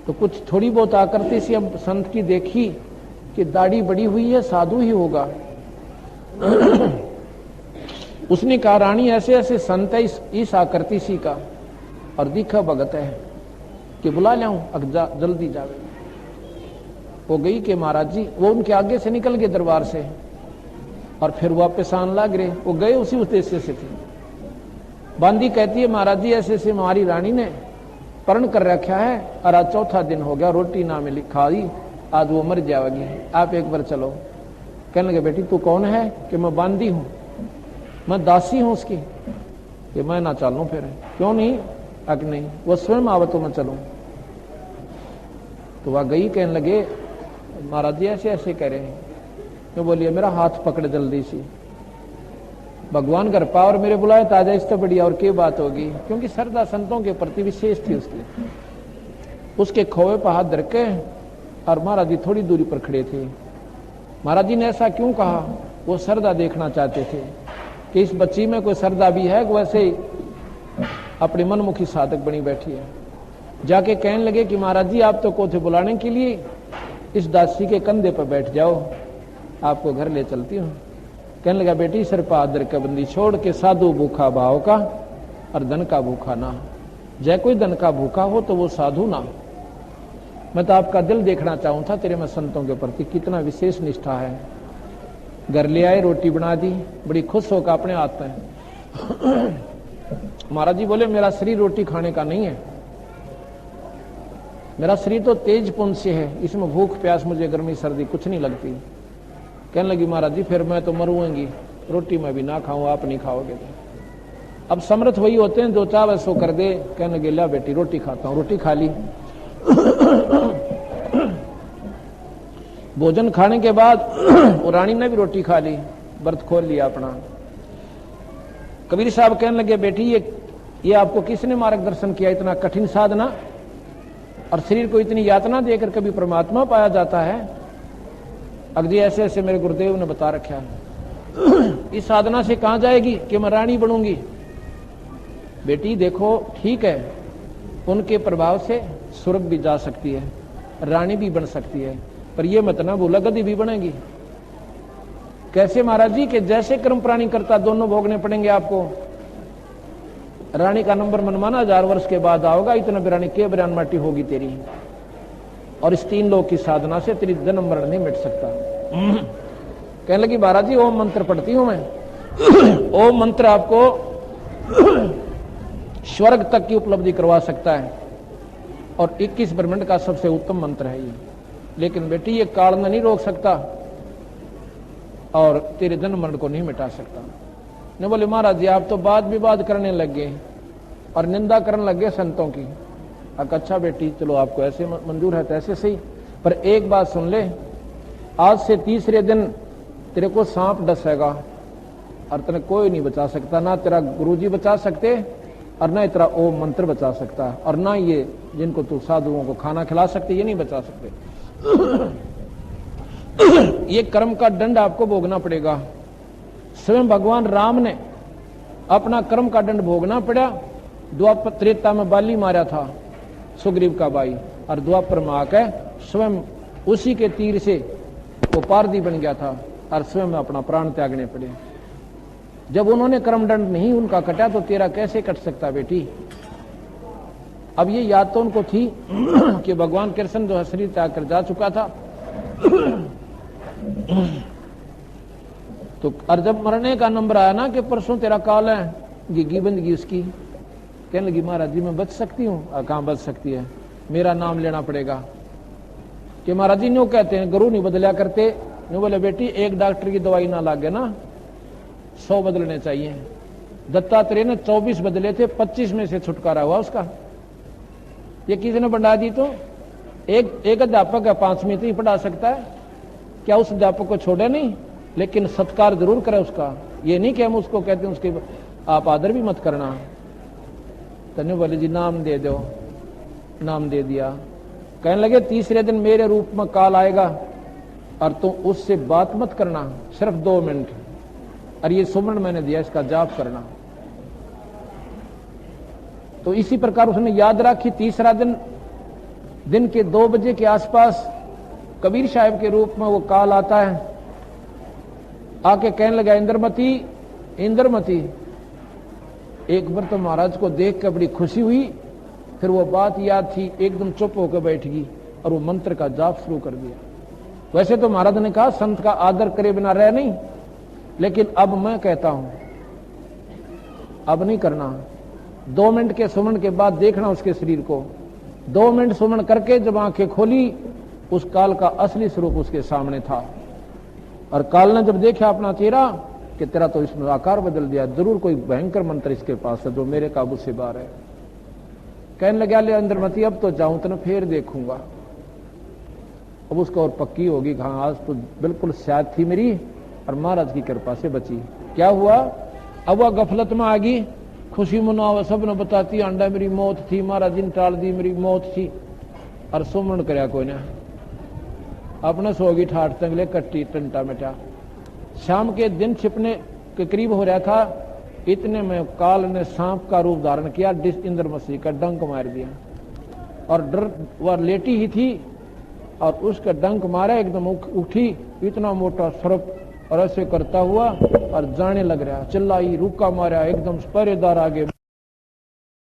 तो कुछ थोड़ी बहुत आकृति सी अब संत की देखी कि दाढ़ी बड़ी हुई है, साधु ही होगा। उसने कहा, रानी ऐसे ऐसे संत है इस आकृति सी का और दिखा भगत है कि बुला लाऊं, जल्दी जावे। वो गई कि महाराज जी, वो उनके आगे से निकल गए दरबार से और फिर वापस आने लग रहे। वो गए उसी उद्देश्य से थे। बांदी कहती है, महाराज जी ऐसे ऐसे हमारी रानी ने प्रण कर रखा है और आज चौथा दिन हो गया, रोटी ना मिली खाई, आज वो मर जाएगी, आप एक बार चलो। कहने लगे, बेटी तू कौन है? कि मैं बांदी हूं, मैं दासी हूं उसकी। कि मैं ना चलूं फिर। क्यों नहीं? अग नहीं, वो स्वयं आवे तो मैं चलूं। तो वह गई, कहने लगे, महाराज जी ऐसे ऐसे कह रहे हैं। तो बोलिए, मेरा हाथ पकड़ जल्दी सी, भगवान घर पा और मेरे बुलाए ताजा, इससे बढ़िया और क्या बात होगी। क्योंकि श्रद्धा संतों के प्रति विशेष थी उसकी। उसके खोए पर हाथ धर के और महाराज जी थोड़ी दूरी पर खड़े थे। महाराज जी ने ऐसा क्यों कहा? वो श्रद्धा देखना चाहते थे कि इस बच्ची में कोई श्रद्धा भी है, वैसे ही अपनी मनमुखी साधक बनी बैठी है। जाके कहने लगे कि महाराज जी आप तो को थे बुलाने के लिए, इस दासी के कंधे पर बैठ जाओ, आपको घर ले चलती हूं। कहने लगा, बेटी सिर पर आदर का बंदी छोड़ के साधु भूखा भाव का और धन का भूखा ना। जय कोई धन का भूखा हो तो वो साधु ना। मैं तो आपका दिल देखना चाहूं था, तेरे में संतों के प्रति कितना विशेष निष्ठा है। घर ले आए, रोटी बना दी, बड़ी खुश होकर अपने हाथ में। महाराज जी बोले, मेरा शरीर रोटी खाने का नहीं है, मेरा शरीर तो तेज पुंज से है, इसमें भूख प्यास मुझे गर्मी सर्दी कुछ नहीं लगती। कहने लगी, महाराज जी फिर मैं तो मरूंगी, रोटी मैं भी ना खाऊं, आप नहीं खाओगे तो। अब समर्थ वही होते हैं जो चाहे सो कर दे। कहने लगे, ला बेटी रोटी खाता हूं। रोटी खा ली। भोजन खाने के बाद वो रानी ने भी रोटी खा ली, व्रत खोल लिया अपना। कबीर साहब कहने लगे, बेटी ये आपको किसने मार्गदर्शन किया? इतना कठिन साधना और शरीर को इतनी यातना देकर कभी परमात्मा पाया जाता है? अगदी ऐसे ऐसे मेरे गुरुदेव ने बता रखा है। इस साधना से कहां जाएगी कि मैं रानी बनूंगी? बेटी देखो, ठीक है, उनके प्रभाव से स्वर्ग भी जा सकती है, रानी भी बन सकती है, पर यह मत ना भूला गद्दी भी बनेगी। कैसे महाराज जी कि जैसे कर्म प्राणी करता दोनों भोगने पड़ेंगे आपको। रानी का नंबर मनमाना 1000 वर्ष के बाद आओगा, इतना बिरानी के बयान माटी होगी तेरी, और इस 3 लोग की साधना से तेरी जन्म मरण नहीं मिट सकता। कहने लगी महाराज जी ओम मंत्र पढ़ती हूं मैं। ओम मंत्र आपको स्वर्ग तक की उपलब्धि करवा सकता है और 21 ब्रह्मांड का सबसे उत्तम मंत्र है ये। लेकिन बेटी ये काल नहीं रोक सकता और तेरे जन्म मरण को नहीं मिटा सकता। ने बोले महाराज जी आप तो वाद विवाद करने लग गए और निंदा करने लग गए संतों की। अच्छा बेटी चलो आपको ऐसे मंजूर है तो ऐसे सही, पर एक बात सुन ले, आज से तीसरे दिन तेरे को सांप डसेगा और तेरे कोई नहीं बचा सकता, ना तेरा गुरुजी बचा सकते और ना तेरा ओम मंत्र बचा सकता, और ना ये जिनको तू साधुओं को खाना खिला सकते ये नहीं बचा सकते। ये कर्म का दंड आपको भोगना पड़ेगा। स्वयं भगवान राम ने अपना कर्म का दंड भोगना पड़ा। द्वापर त्रेता में बाली मारा था सुग्रीव का भाई, और द्वापर में आकर स्वयं उसी के तीर से वो पारदी बन गया था और स्वयं अपना प्राण त्यागने पड़े। जब उन्होंने कर्म दंड नहीं उनका कटा तो तेरा कैसे कट सकता बेटी। अब ये याद तो उनको थी कि भगवान कृष्ण जो है शरीर त्याग कर जा चुका था। तो और जब मरने का नंबर आया ना कि परसों तेरा काल है, गिग्गी बंदगी उसकी, कहने लगी महाराज जी मैं बच सकती हूँ। कहाँ बच सकती है, मेरा नाम लेना पड़ेगा। कि महाराज जी न्यू कहते हैं गुरु नहीं बदलिया करते। न्यू बोले बेटी एक डॉक्टर की दवाई ना लागे ना, 100 बदलने चाहिए। दत्तात्रेय ने 24 बदले थे, 25 में से छुटकारा हुआ उसका। ये किसी ने बढ़ा दी तो एक अध्यापक है 5वीं तक पढ़ा सकता है, क्या उस अध्यापक को छोड़े नहीं, लेकिन सत्कार जरूर करे उसका। ये नहीं कि हम उसको कहते हैं उसके आप आदर भी मत करना। तन्यू बोले जी नाम दे दो, नाम दे दिया। कहने लगे तीसरे दिन मेरे रूप में काल आएगा और तुम उससे बात मत करना, सिर्फ 2 मिनट, और ये सुमन मैंने दिया इसका जाप करना। तो इसी प्रकार उसने याद रखी। तीसरा दिन के 2 बजे के आसपास कबीर साहब के रूप में वो काल आता है। आके कहने लगा इंद्रमती इंद्रमती। एक बार तो महाराज को देख कर बड़ी खुशी हुई, फिर वो बात याद थी, एकदम चुप होकर बैठ गई और वो मंत्र का जाप शुरू कर दिया। वैसे तो महाराज ने कहा संत का आदर करे बिना रह नहीं, लेकिन अब मैं कहता हूं अब नहीं करना। 2 मिनट के सुमन के बाद देखना उसके शरीर को। 2 मिनट सुमन करके जब आंखें खोली उस काल का असली स्वरूप उसके सामने था। और काल ने जब देखा अपना चेहरा कि तेरा तो इसने आकार बदल दिया, जरूर कोई भयंकर मंत्र इसके पास है जो मेरे काबू से बाहर है। कहने लगा ले इंद्रमती अब तो जाऊं तो फिर देखूंगा। अब उसको और पक्की होगी, हाँ आज तो बिल्कुल शायद थी मेरी और महाराज की कृपा से बची। क्या हुआ, अब वह गफलत में आ गई, खुशी मनावा सब ने बताती अंडा मेरी मौत थी, महाराज जी ने टाल दी मेरी मौत थी, और सुमन करया कोई ने अपने सोगी ठाठ तंगले कट्टी टंटा मिटा। शाम के दिन छिपने के करीब हो रहा था, इतने में काल ने सांप का रूप धारण किया, इंद्र मसीह का डंक मार दिया। और डर वह लेटी ही थी और उसका डंक मारा, एकदम उठी, इतना मोटा सर्प, और ऐसे करता हुआ और जाने लग रहा, चिल्लाई, रुका मारा, एकदम पहरेदार आगे